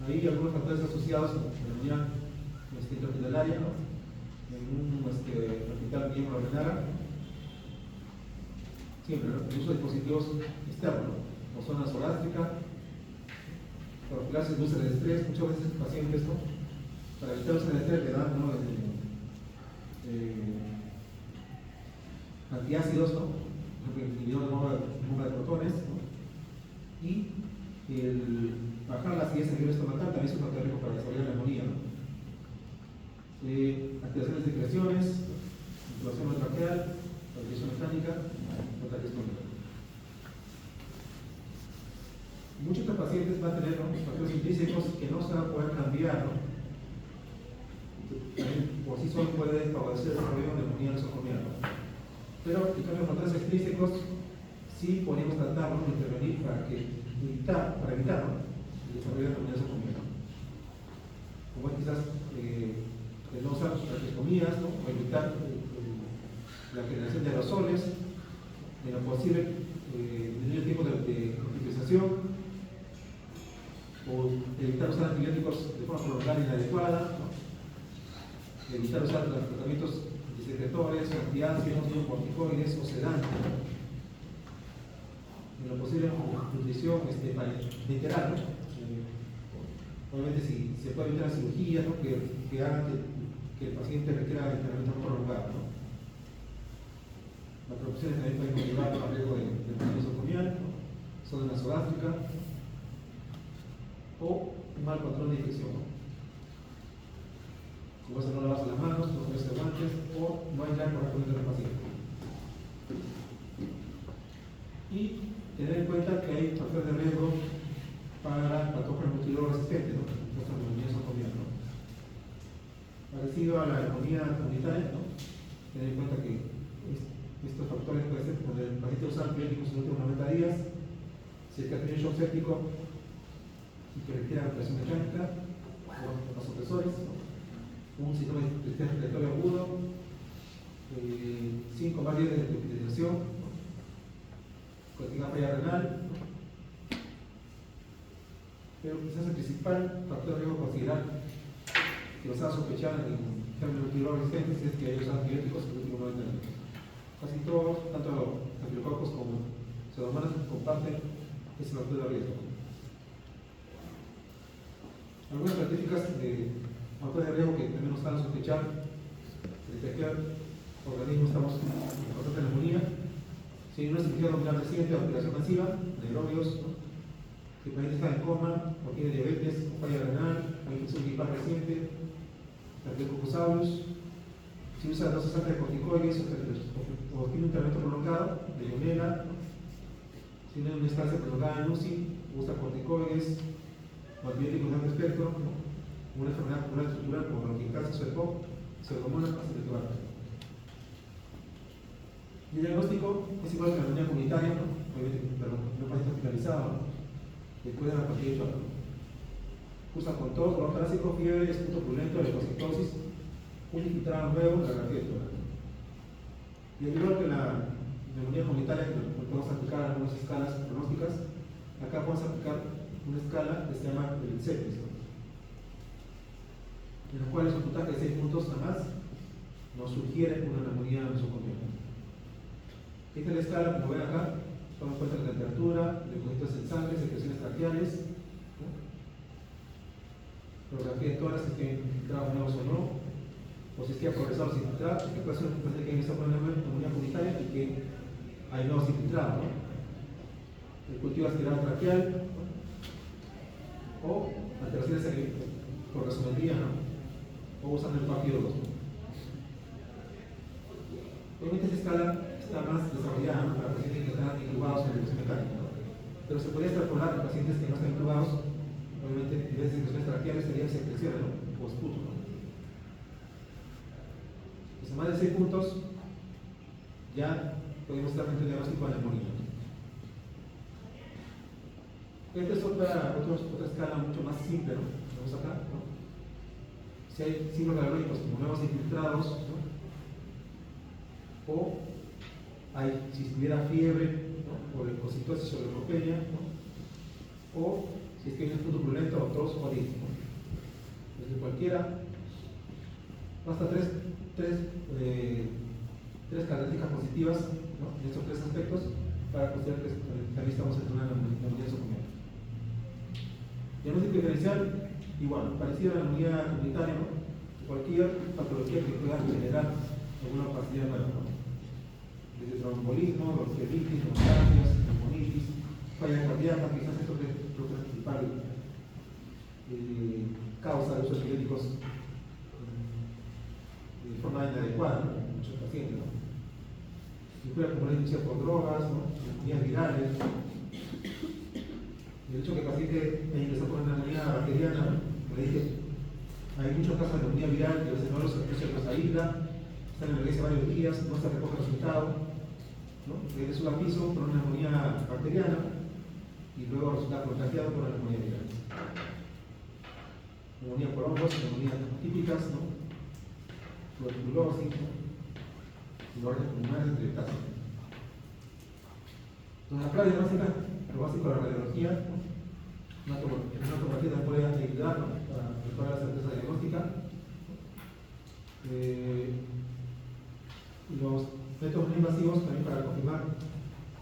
Speaker 1: Ahí algunos factores asociados a la neumonía intrahospitalaria, ¿no? En un hospital bien ordenada, siempre, ¿no? El uso de dispositivos externos, ¿no? O zona nasogástrica, para clases de úlceras de estrés. Muchas veces el paciente, ¿no? Para evitar úlceras de estrés le dan, ¿no? Antiácidos, ¿no? Inhibidor de bomba de protones, ¿no? Y el bajar la acidez a nivel estomacal también es un factor riesgo para desarrollar neumonía, ¿no? Activaciones de secreciones, intubación traqueal, ventilación mecánica, contracción mecánica. Muchos de estos pacientes van a tener, ¿no?, factores intrínsecos que no se van a poder cambiar, ¿no? Por sí solo puede favorecer el desarrollo de neumonía nosocomial, ¿no? Pero en cambio, los factores extrínsecos sí podríamos tratar, ¿no?, de intervenir para evitar, ¿no?, el desarrollo de neumonía nosocomial, ¿no? Como es quizás el no usar traqueostomías, ¿no?, o evitar la generación de aerosoles, en lo posible disminuir el tiempo de utilización, o evitar usar antibióticos de forma prolongada e inadecuada, ¿no? Evitar usar tratamientos antisecretores, antiácidos, corticoides o sedantes, ¿no? En lo posible, nutrición literal, ¿no? Obviamente, si se puede evitar la cirugía, ¿no?, que haga que el paciente requiera internamiento prolongado, ¿no? Las producciones también pueden conllevar a riesgo de neumonía nosocomial, ¿no?, zona nasogástrica, o un mal control de infección, ¿no? Como eso, no lavarse las manos, no ponerse guantes o no aislar correctamente al paciente. Y tener en cuenta que hay factores de riesgo para patógenos multidrogos resistentes, ¿no? Nuestra neumonía nosocomial, ¿no? Parecido a la neumonía comunitaria, ¿no? Tener en cuenta que estos factores pueden ser cuando el paciente usa antibióticos en los últimos 90 días, si es que ha tenido shock séptico y que requiere ventilación mecánica, o vasopresores, ¿no?, un síndrome de estrés respiratorio agudo, 5 más días de hospitalización, con falla renal, ¿no? Pero quizás el principal factor de riesgo a considerar que los ha sospechado en términos multidrogos resistentes es que hay usado antibióticos en los últimos 90 años. Casi todos, tanto estafilococos como pseudomonas, comparten ese factor de riesgo. Algunas características de factores de riesgo que también nos están a sospechar de qué organismo estamos en constante neumonía. Si hay una cirugía abdominal reciente, operación masiva, neurobios, ¿no?, si el paciente está en coma, o tiene diabetes, o falla renal, o infección gripal reciente, Staphylococcus, si usa dosis altas de corticoides o tiene un tratamiento prolongado de Legionella, ¿no?, si tiene una estancia prolongada en UCI, usa corticoides o antibióticos de amplio espectro, ¿no?, una enfermedad pulmonar estructural como bronquiectasis o EPOC, pseudomonas acidituales. Y el diagnóstico es igual que la neumonía comunitaria, ¿no?, obviamente, pero no paciente hospitalizado, ¿no?, después de la partida de choque. Cursa con tos, dolor torácico, fiebre, esputo purulento, leucocitosis, un infiltrado nuevo, la grafía de tórax. Y al igual que la neumonía comunitaria, que podemos aplicar algunas escalas pronósticas, acá podemos aplicar una escala que se llama el CEPIS, ¿no?, en los cuales un puntaje de 6 puntos nada más nos sugiere una neumonía nosocomial. Esta es la escala, como ven acá, toma en cuenta la temperatura, leucocitos en sangre, secreciones traqueales, ¿no?, radiografía de tórax, si tienen infiltrados nuevos o no, o si es que ha progresado los infiltrados, que puede ser un paciente que empieza con una neumonía comunitaria y que hay nuevos infiltrados, ¿no?, el cultivo aspirado traqueal, ¿no?, o alteraciones por gasometría, ¿no?, o usando el PAP 2, ¿no? Obviamente esta escala está más desarrollada, ¿no?, para pacientes que están intubados en ventilación mecánica, ¿no?, pero se podría extrapolar a pacientes que no están intubados. Obviamente, en vez de secreciones traqueales serían secreciones, ¿no?, o esputo, ¿no? Pues a más de 6 puntos ya podemos estar frente al diagnóstico de neumonía. Esta es otra escala mucho más simple, ¿no?, vamos acá, ¿no? Si hay signos radiológicos como nuevos infiltrados, ¿no?, o si tuviera fiebre, ¿no? O leucocitosis o leucopenia, ¿no? O si es que hay un fruto purulento o tos o orín, ¿no? Desde cualquiera, basta tres características positivas, ¿no? En estos tres aspectos para considerar que también estamos en una neumonía nosocomial. Diagnóstico diferencial, igual, parecido a la neumonía comunitaria, ¿no? Cualquier patología que pueda generar alguna opacidad nueva, ¿no? Desde tromboembolismo, bronquiolitis, neoplasias, neumonitis, falla cardíaca, quizás esto es lo principal causa de uso de antibióticos de forma inadecuada, ¿no? En muchos pacientes, ¿no? Puede acumular inducida por drogas, ¿no? Neumonías virales. El hecho que el paciente haya ingresado por una neumonía bacteriana, como le dije, hay muchos casos de neumonía viral que no los aísla, están en emergencia varios días, no se recoge el resultado, ¿no? Es un aviso por una neumonía bacteriana y luego resulta contagiado por una neumonía viral. Neumonía por hongos, neumonías típicas, ¿no? Tuberculosis, ¿no? Dolores pulmonares, entre otras. Entonces, la clave básica, lo básico de la radiología, ¿no? Una tomografía también puede ayudar, ¿no? Para mejorar la certeza diagnóstica. Los métodos no invasivos también para confirmar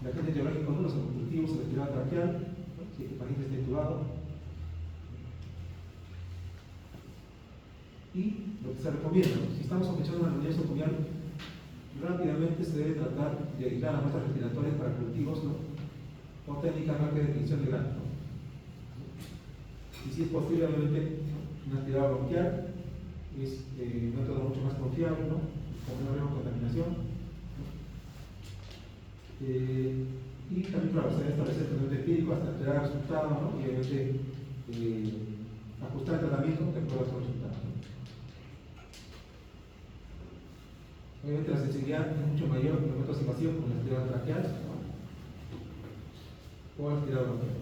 Speaker 1: el agente etiológico nulo, los cultivos, el respirado traqueal, ¿no? Si el paciente está intubado. Y lo que se recomienda, ¿no? Si estamos sospechando una neumonía nosocomial, rápidamente se debe tratar de aislar las muestras respiratorias para cultivos, ¿no? O técnicas rápidas de definición de grano, ¿no? Y si es posible, obviamente, un aspirado bronquial es un método mucho más confiable, ¿no? Con una menor contaminación, ¿no? Y también, claro, se debe establecer el tratamiento empírico hasta entregar resultados, ¿no? Y obviamente ajustar el tratamiento de acuerdo a esos resultados, ¿no? Obviamente la sensibilidad es mucho mayor en los métodos invasivos como el aspirado traqueal, ¿no? O el aspirado bronquial.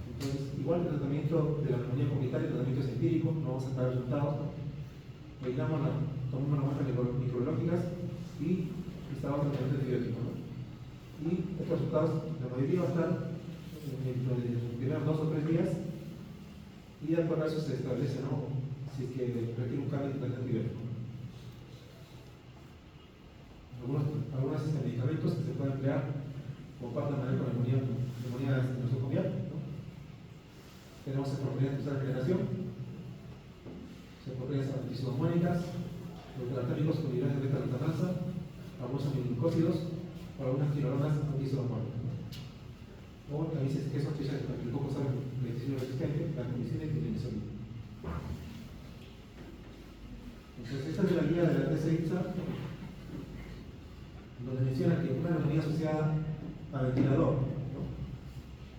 Speaker 1: Entonces, igual el tratamiento de la neumonía comunitaria, el tratamiento es empírico, no vamos a sacar resultados, ¿no? Tomamos las muestras microbiológicas y instalamos el tratamiento antibiótico, ¿no? Y estos resultados, la mayoría va a estar en los primeros 2 o 3 días y de acuerdo a eso se establece, ¿no? Si es que requiere un cambio de tratamiento antibiótico. Algunos medicamentos que se pueden emplear como parte de manejo de neumonía nosocomial, ¿no? Tenemos cefalosporina de tercera generación, cefalosporinas antisodamónicas, los tratamientos con hidrogenados de beta-glutamasa, algunos aminoglucósidos o algunas quinolonas antisodamónicas, ¿no? O también si es que sospecha de que el coco sabe medicina resistente, la medicina y la insulina. Entonces, esta es la guía de la TCITSA, donde menciona que una neumonía asociada a ventilador, ¿no?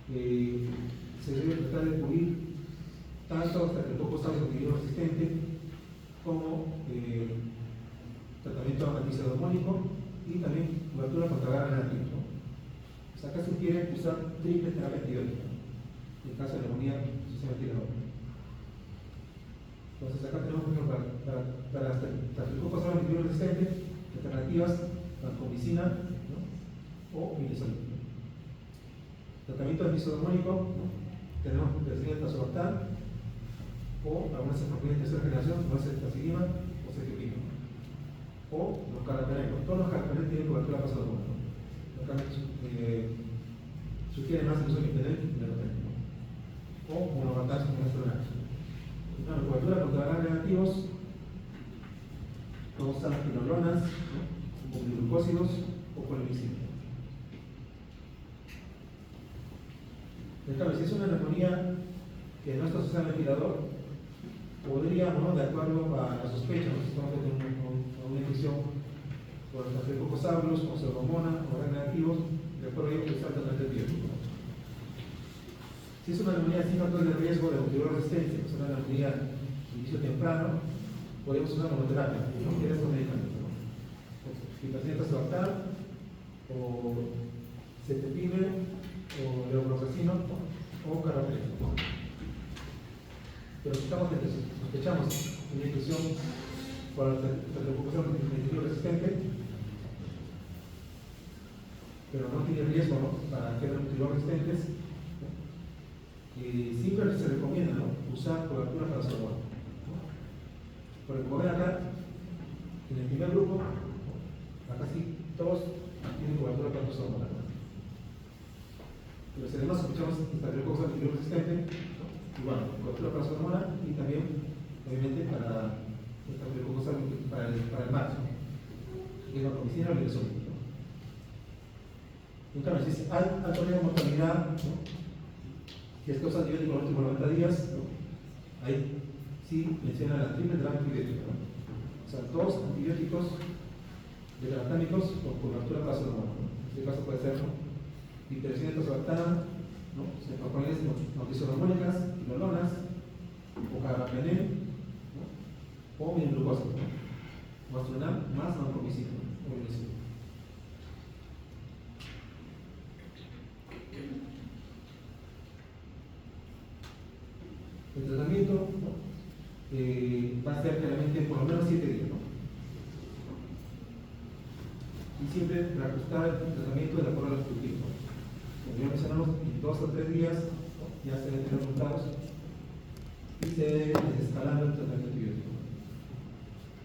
Speaker 1: Se debe tratar de cubrir tanto hasta que el coco sabe constituido resistente como tratamiento antisodamónico y también cobertura contra garra negativa, ¿no? O sea, acá se quiere usar triple terapia antibiótica en caso de neumonía asociada a ventilador. Entonces acá tenemos, por ejemplo, para el coco sabe constituido resistente, alternativas vancomicina, ¿no? O midazolam. Tratamiento antisodamónico, ¿no? Tenemos penicilina tazobactam o algunas cefalosporina de tercera generación, como es el tacilima o cefepime, ¿no? O los carbapenems. Todos los carbapenems tienen cobertura pasodamónica, ¿no? Acá sugiere más el uso de impenet y meropenem, ¿no? O monovaltazo con estronato. La cobertura contra garra negativos, todos usan las quinolonas, ¿no? O glucósidos o polimicina. En cambio, si es una neumonía que no está asociada al ventilador, podríamos, ¿no? De acuerdo a la sospecha, ¿no? Si estamos teniendo una infección por Staphylococcus aureus, o pseudomonas, o Gram negativos, de acuerdo a ello que se trata de antibiótico. Si es una neumonía sin factores de riesgo de multiresistencia, es una neumonía de inicio temprano, podemos usar monoterapia, no quiere estos medicamentos, ¿no? Si el paciente se adapta, o cefepime, o levofloxacino, o carbapenem. Pero si sospechamos una infección para la estreptococcus resistente, pero no tiene riesgo, ¿no?, para que los resistentes. Siempre se recomienda, ¿no?, usar cobertura para software, ¿no? Porque como ven acá, en el primer grupo, acá sí, todos tienen cobertura para software, ¿no? Pero si además escuchamos Staphylococcus aureus resistente, ¿no?, igual, cobertura para software y también, obviamente, para Staphylococcus aureus, para el macho, que es la comicina o el lesón. Entonces, si es alto riesgo de mortalidad, ¿no?, si es causa antibiótico en los últimos 90 días, ¿no?, ahí sí menciona la triple terapia antibiótica, ¿no? O sea, dos antibióticos beta-lactámicos con cobertura para sodomona, ¿no? En este caso puede ser, ¿no?, difteroxina tazobactam, ¿no?, cefalosporines noctisodormónicas, quinolonas, o carbapenem, ¿no?, o minoglucosa, ¿no?, o astronam más vancomicina, ¿no?, o violacina. El tratamiento, ¿no?, va a ser claramente por lo menos 7 días, ¿no? Y siempre reajustar el tratamiento de acuerdo a los cultivos. Como ya mencionamos, en 2 o 3 días, ¿no?, ya se deben tener resultados y se debe desescalando el tratamiento antibiótico.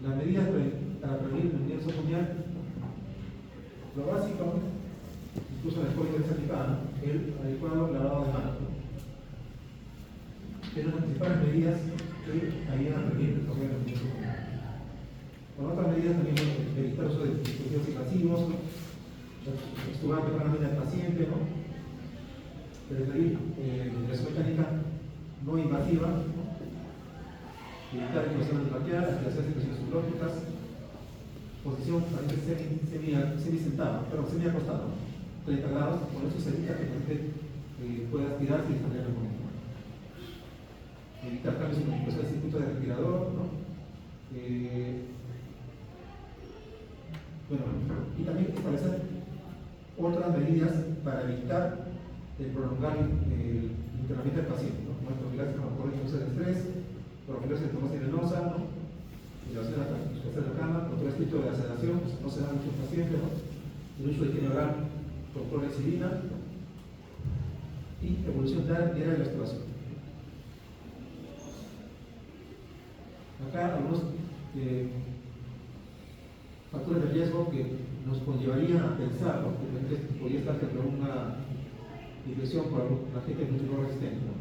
Speaker 1: Las medidas para prevenir la inmunidad mundial, lo básico, incluso en la escuela certificada, ¿no?, el adecuado lavado de manos, ¿no?, es una de las principales medidas que ayudan a prevenir el problema de la inmunidad mundial. Con otras medidas también, bueno, evitar el uso de dispositivos invasivos, ¿no?, extubar tempranamente al paciente, ¿no?, preferir ventilación mecánica no invasiva, ¿no?, evitar intubación antibaquial, aspiración de secreciones sublógicas, posición semi-sentada, pero semi-acostada, ¿no?, 30 grados, con eso se evita que el paciente pueda aspirarse y desarrollar el momento. Evitar cambios en la ubicación del circuito de respirador, ¿no? Bueno, y también establecer otras medidas para evitar prolongar el internamiento del paciente, ¿no?, como profilaxis con el estrés, profilaxis de tomosis venosa, ¿no?, elevación de la cama, control estricto de la sedación, pues no se da mucho al paciente, ¿no?, el uso de higiene oral con clorhexidina, ¿no?, y evolución diaria de la exploración. Acá algunos factores de riesgo que nos conllevarían a pensar, ¿no?, que podría estar frente a una infección por la gente nutrición resistente, ¿no?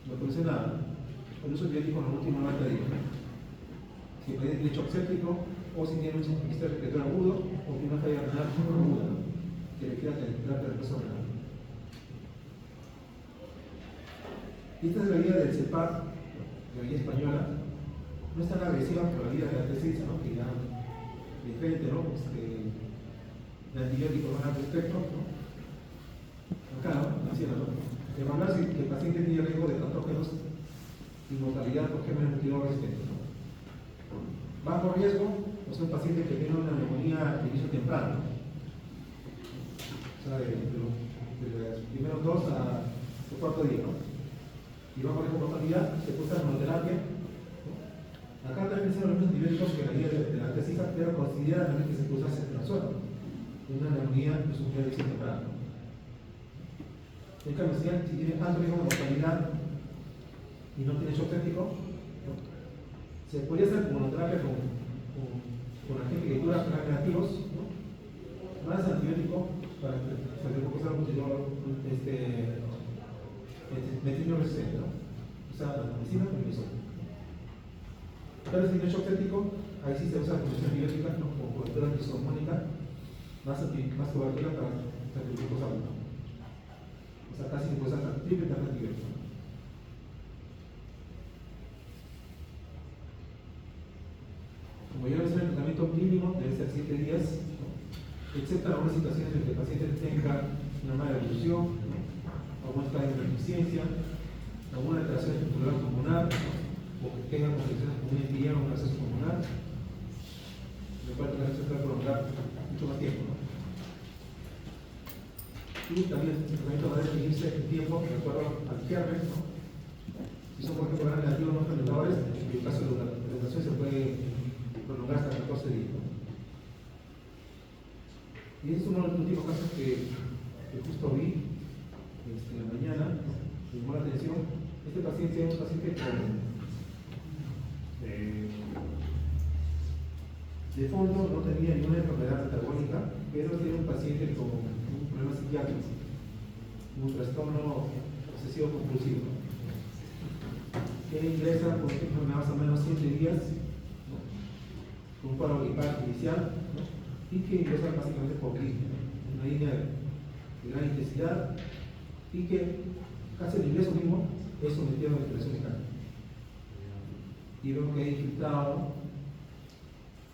Speaker 1: No puede ser nada, el uso antibiótico en los últimos 90 días, ¿no?, si tiene shock séptico, o si tiene un sistema respiratorio agudo, o tiene una falla renal aguda, ¿no?, que requiera terapia de persona. Esta es la guía del CEPAC, la guía española. No es tan agresiva como la guía de la tesis, ¿no?, que ya diferente, ¿no?, de antibióticos van al respecto, ¿no? Acá, ¿no?, ¿no?, evaluar si el paciente tiene riesgo de patógenos y mortalidad por gérmenes multiresistentes, ¿no? Bajo riesgo, o sea, un paciente que tiene una neumonía de inicio temprano, ¿no?, o sea, de los primeros 2 a 4 días, ¿no?, y bajo riesgo de mortalidad, se puede usar monoterapia, ¿no? Acá también se los mismos antibióticos que la guía de la tesis, pero considera también que se puede usar ceftriaxona, una neumonía de su de inicio temprano, ¿no? En cambio, si tiene alto riesgo de mortalidad y no tiene shock séptico, ¿no?, se podría hacer monoterapia con agentes que curan gram negativos, ¿no?, más antibiótico para Staphylococcus aureus metilino resistente, ¿no?, o sea, la medicina con el mismo. Pero si tiene shock séptico, ahí sí se usa condición antibiótica, ¿no?, con cobertura antihormónica, más cobertura para Staphylococcus aureus, ¿no? O sea, casi se puede usar triple terapia antibiótica. Como ya mencioné, el tratamiento mínimo debe ser 7 días, ¿no?, excepto en algunas situaciones en que el paciente tenga una mala evolución, ¿no?, alguna falla de deficiencia, alguna alteración estructural pulmonar, ¿no?, o que tenga complicaciones como un enfriamiento o un acceso pulmonar, lo cual también se puede prolongar mucho más tiempo, ¿no? Y también el tratamiento va a definirse en tiempo de acuerdo al germen, ¿no? Si son, por ejemplo, gram negativos no fermentadores, en el caso de la fermentación se puede prolongar hasta 14 días. ¿No? Y ese es uno de los últimos casos que justo vi en la mañana, me llamó la atención. Este paciente es un paciente con de fondo no tenía ninguna enfermedad metabólica, pero tiene un paciente con un problema psiquiátrico, un trastorno obsesivo compulsivo, que ingresa por ejemplo más o menos 7 días, ¿no? Con un cuadro gripal inicial, ¿no? Y que ingresa básicamente por gripe, ¿no? Una línea de gran intensidad y que casi el ingreso mismo es sometido a ventilación mecánica. Y vemos que hay infiltrado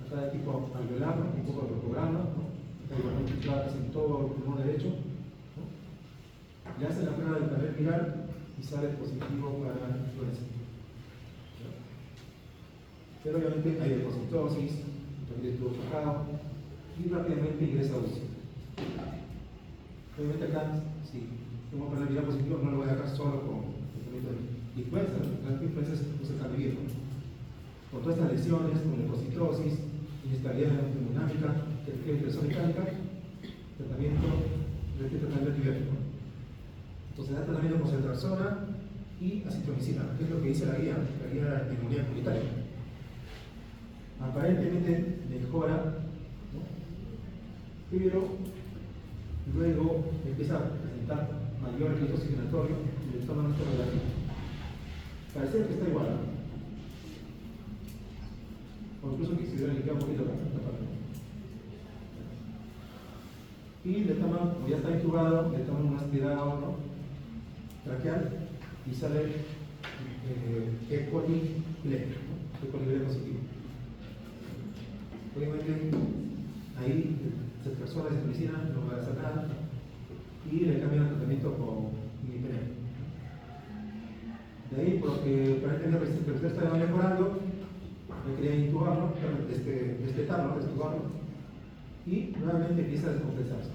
Speaker 1: acá de tipo alveolar, un poco de programa, ¿no? Está igualmente infiltrado casi en todo el pulmón derecho, ¿no? Le hacen la prueba del panel viral y sale positivo para influenza. Pero obviamente hay leucocitosis, también estuvo tocado y rápidamente ingresa a UCI. Obviamente acá, si tengo panel viral positivo, no lo voy a dejar solo con tratamiento de influenza. La influenza se está viviendo con todas estas lesiones, con leucocitosis, inestabilidad hemodinámica, que requiere ventilación mecánica, tratamiento antibiótico. Entonces da tratamiento con ceftriaxona y acitromicina, que es lo que dice la guía de inmunidad comunitaria. Aparentemente mejora, ¿no? Pero luego empieza a presentar mayor riesgo oxigenatorio y le toman esta radiografía. Parece que está igual, ¿no? O incluso que se hubiera limpiado un poquito la parte. Y le toman, como ya está intubado, le toman un aspirado, ¿no? Traqueal y sale E. coli positivo. Obviamente ahí se persona de medicina no va a hacer nada y le cambian el tratamiento con imipenem. De ahí, porque aparentemente el paciente estaba mejorando, me quería intubarlo, destetarlo, destubarlo, y nuevamente empieza a descompensarse.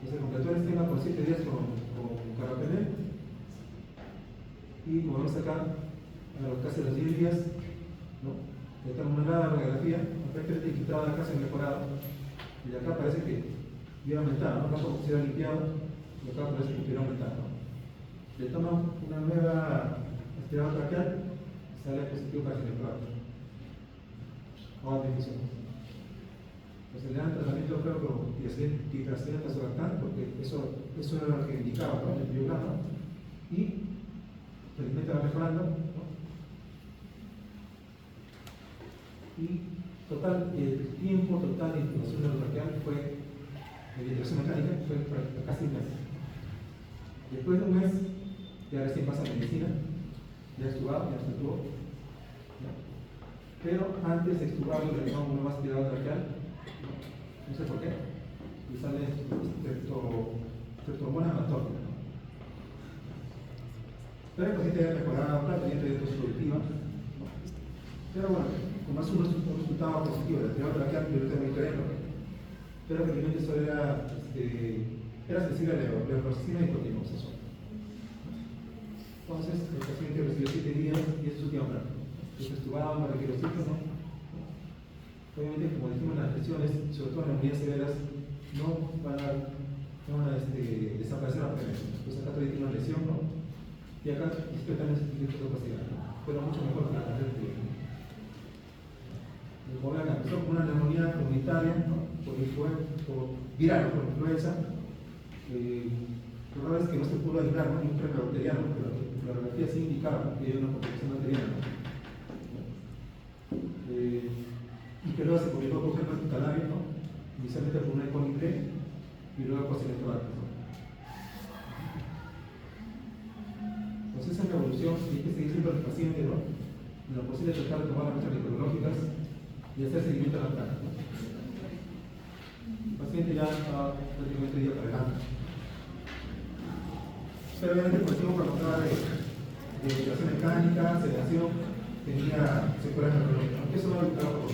Speaker 1: Entonces completó el esquema por 7 días con carbapenem, y como vemos acá, a los casi los 10 días, ¿no? Le toman una nueva radiografía, aparentemente infiltrado de acá se ha mejorado, y de acá parece que hubiera aumentado, ¿no? Acá como se hubiera limpiado, y acá parece que hubiera aumentado, ¿no? Le toman una nueva aspirada traqueal, sale positivo para ginecólogo. Ahora difusión. Entonces le dan tratamiento creo con titracina tazobactam, porque eso era lo que indicaba, ¿no? El biograma. Y felizmente va mejorando, ¿no? Y total, el tiempo total de intubación neurotraqueal fue de ventilación mecánica, fue casi un mes. Después de un mes, ya recién pasa medicina, ya extubado, ya se extubó. Pero antes de extubarlo le tomamos una aspirada traqueal, no sé por qué, y sale streptomona matónica. Pero el paciente ya mejorado, tratamiento de productiva. Pero bueno, como es un resultado positivo de la aspirada traqueal, yo lo tengo muy claro. Pero felizmente eso era sensible a la leucocitosis y corticosteroides. Entonces, el paciente recibió 7 días y ese es su último plan. Entonces, extubado, no requiere oxígeno. Obviamente, como dijimos, las lesiones, sobre todo en neumonías severas, no van a desaparecer rápidamente. Entonces, acá todavía tiene una lesión, ¿no? Y acá discretamente se tiene capacidad, pero mucho mejor que la anterior. Como vean, empezó con una neumonía comunitaria, ¿no? Viral, por influenza. Lo raro es que no se pudo aislar, ¿no? Ni un premio bacteriano, pero la radiografía sí indicaba que había una complicación bacteriana. Y que luego se publicó por ejemplo en Calabria, ¿no? Inicialmente por una E. y luego por Cinetrobac. Entonces esa es la evolución y hay que seguir siempre al paciente, ¿no? En lo posible tratar de tomar las muestras microbiológicas y hacer seguimiento a la placa, ¿no? El paciente ya está prácticamente ya para adelante. Pero obviamente el positivo prolongado de ventilación mecánica, sedación, tenía secuelas neurológicas, aunque eso no lo evitaba por